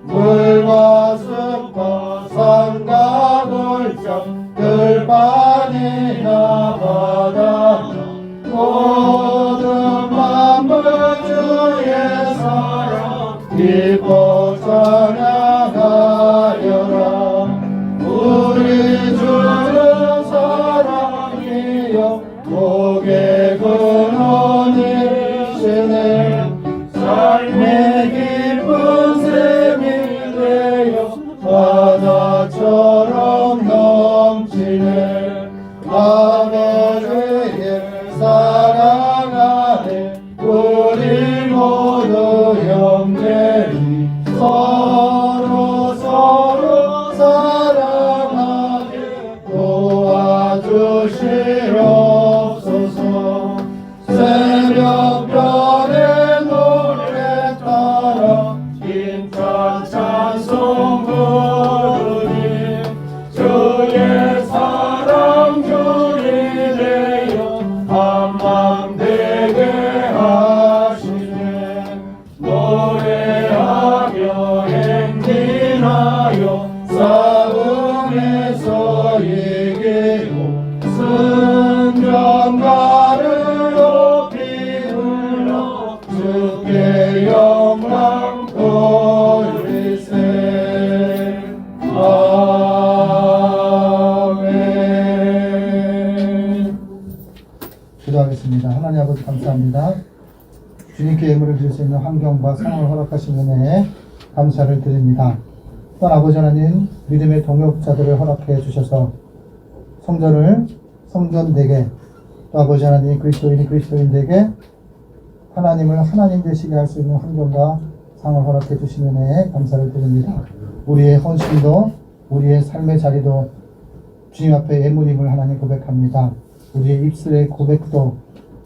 물과 숲과 산과 골장 들판이나 바다나 모든 만물 주의 사랑 기뻐 찬양하여라 우리 주는 사랑이요 복의 근원이시네 삶의 깊은 샘이 되어 바다처럼 넘치네 아버지의 사랑 안에 우리 모두 형제니 서로 사랑하게 도와주시옵소서 새벽별의 노래 따라 힘찬 찬송 부르니 주의 사랑 주리 되어 한맘 되게 하시네 노래하며 행진하여 싸움에서 이기고 승전가를 높이 불러 주께 영광 돌리세 아멘. 기도하겠습니다. 하나님 아버지 감사합니다. 주님께 예물을 드릴 수 있는 환경과 상황을 허락하신 은혜에 감사를 드립니다. 또한 아버지 하나님 믿음의 동역자들을 허락해 주셔서 성전되게 또 아버지 하나님 그리스도인되게 하나님을 하나님 되시게 할 수 있는 환경과 상을 허락해 주신 은혜에 감사를 드립니다. 우리의 헌신도 우리의 삶의 자리도 주님 앞에 예물임을 하나님 고백합니다. 우리의 입술의 고백도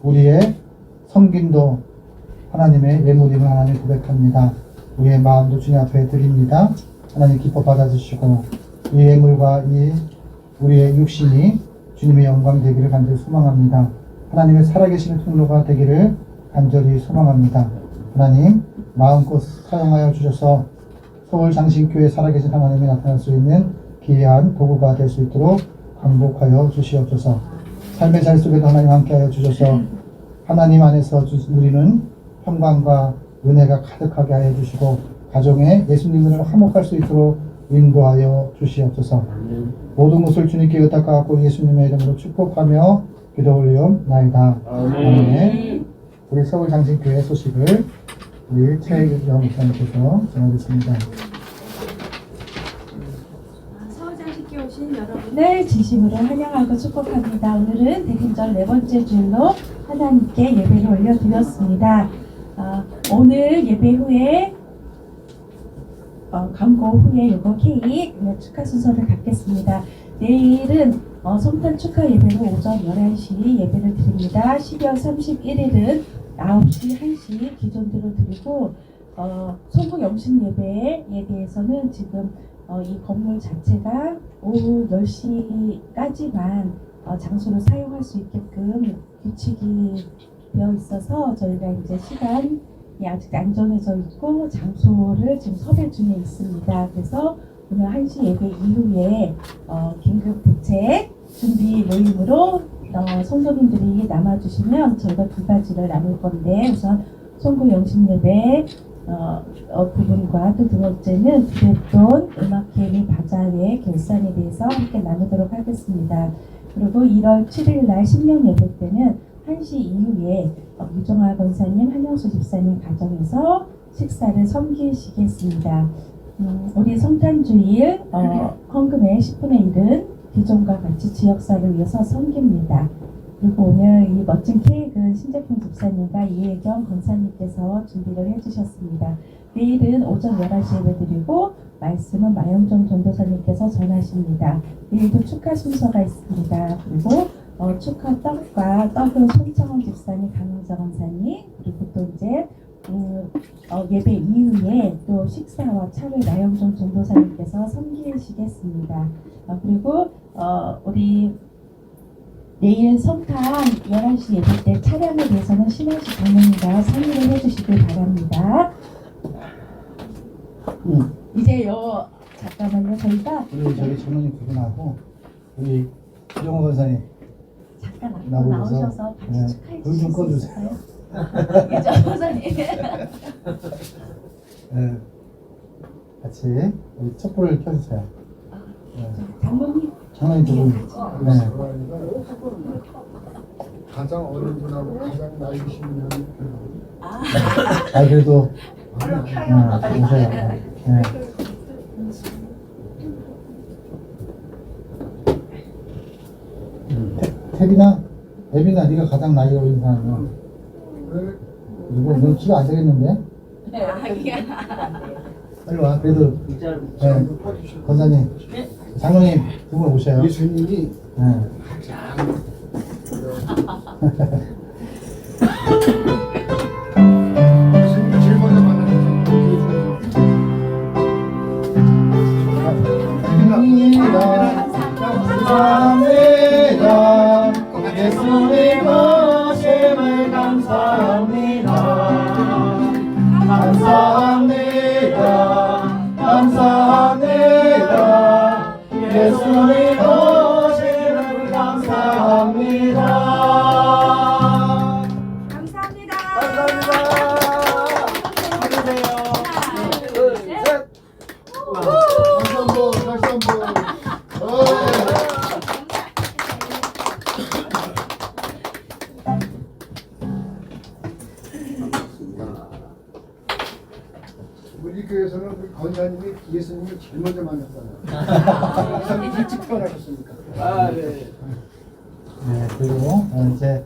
우리의 섬김도 하나님의 예물임을 하나님 고백합니다. 우리의 마음도 주님 앞에 드립니다. 하나님 기뻐 받아주시고 이 예물과 이 우리의 육신이 주님의 영광 되기를 간절히 소망합니다. 하나님의 살아계시는 통로가 되기를 간절히 소망합니다. 하나님 마음껏 사용하여 주셔서 서울장신교회 살아계신 하나님이 나타날 수 있는 기이한 도구가 될 수 있도록 강복하여 주시옵소서. 삶의 자리 속에도 하나님 함께하여 주셔서 하나님 안에서 누리는 평강과 은혜가 가득하게 하여 주시고 가정에 예수님을 화목할 수 있도록 인도하여 주시옵소서. 모든 것을 주님께 의탁하고 예수님의 이름으로 축복하며 기도 올리옵나이다. 아멘. 우리 서울장신교회 소식을 우리 최영 목사님께서 전하겠습니다. 서울장식교 오신 여러분을 진심으로 환영하고 축복합니다. 오늘은 대금절 네 번째 주일로 하나님께 예배를 올려드렸습니다. 오늘 예배 후에 광고 후에 요거 케이크 축하 순서를 갖겠습니다. 내일은 성탄 축하 예배로 오전 11시 예배를 드립니다. 12월 31일은 9시, 1시 기존대로 드리고 성부 영신 예배에 대해서는 지금 이 건물 자체가 오후 10시까지만 장소를 사용할 수 있게끔 규칙이 되어 있어서 저희가 이제 시간이 아직 안 정해져 있고 장소를 지금 섭외 중에 있습니다. 그래서 오늘 1시 예배 이후에 긴급 대책 준비 모임으로 성도님들이 남아주시면 저희가 두 가지를 나눌 건데 우선 송구 영신 예배 부분과 또 두 번째는 두뱃돈 음악회 및 바자회 결산에 대해서 함께 나누도록 하겠습니다. 그리고 1월 7일 날 신년 예배 때는 1시 이후에 유정아 권사님, 한영수 집사님 가정에서 식사를 섬기시겠습니다. 우리 성탄주일 헌금의 10분의 1은 기존과 같이 지역사를 위해서 섬깁니다. 그리고 오늘 이 멋진 케이크는 신재풍 집사님과 이혜경 권사님께서 준비를 해주셨습니다. 내일은 오전 11시에 예배드리고 말씀은 마영종 전도사님께서 전하십니다. 내일도 축하 순서가 있습니다. 그리고 축하 떡과 떡은 손창원 집사님, 강영자 권사님, 그리고 또 이제 예배 이후에 또 식사와 차를 마영종 전도사님께서 섬기시겠습니다. 그리고 우리 내일 성탄 11시 예배 때 차량에 대해서는 신원식 장로님과 상의를 해주시길 바랍니다. 이제요, 잠깐만요. 저희가 우리 저기 전원님 부분하고 우리 이정호 권사님 잠깐 앞으로 나오셔서, 나오셔서 같이 네, 축하해 불 주실 좀 수 꺼주세요. 있어요? 이정 권사님. 네. 같이 우리 촛불을 켜주세요. 네. 장로님. 전원님 두 분. 네. 가장 어린 분하고 가장 나이 드신 분이 아 그래도 오세요. 네. 태빈아, 애빈아, 네가 가장 나이 어린 사람이야. 누구? 넌 키가 안 되겠는데? 빨리 와. 그래도 네. 권사님, 장로님 두 분 오셔요. 예수님이 네. 예수님이 제일 먼저 만나는 감사합니다. 예수님 오심을 감사합니다. 감사합니다. 감사합니다. 예수님 오심을 감사합니다. 감사합니다. 다시 한번 다시 한번 우리 교회에서는 우리 권사님이 예수님을 제일 먼저 만났잖아요. 예수님이 일찍 태어나셨으니까. 네, 그리고 이제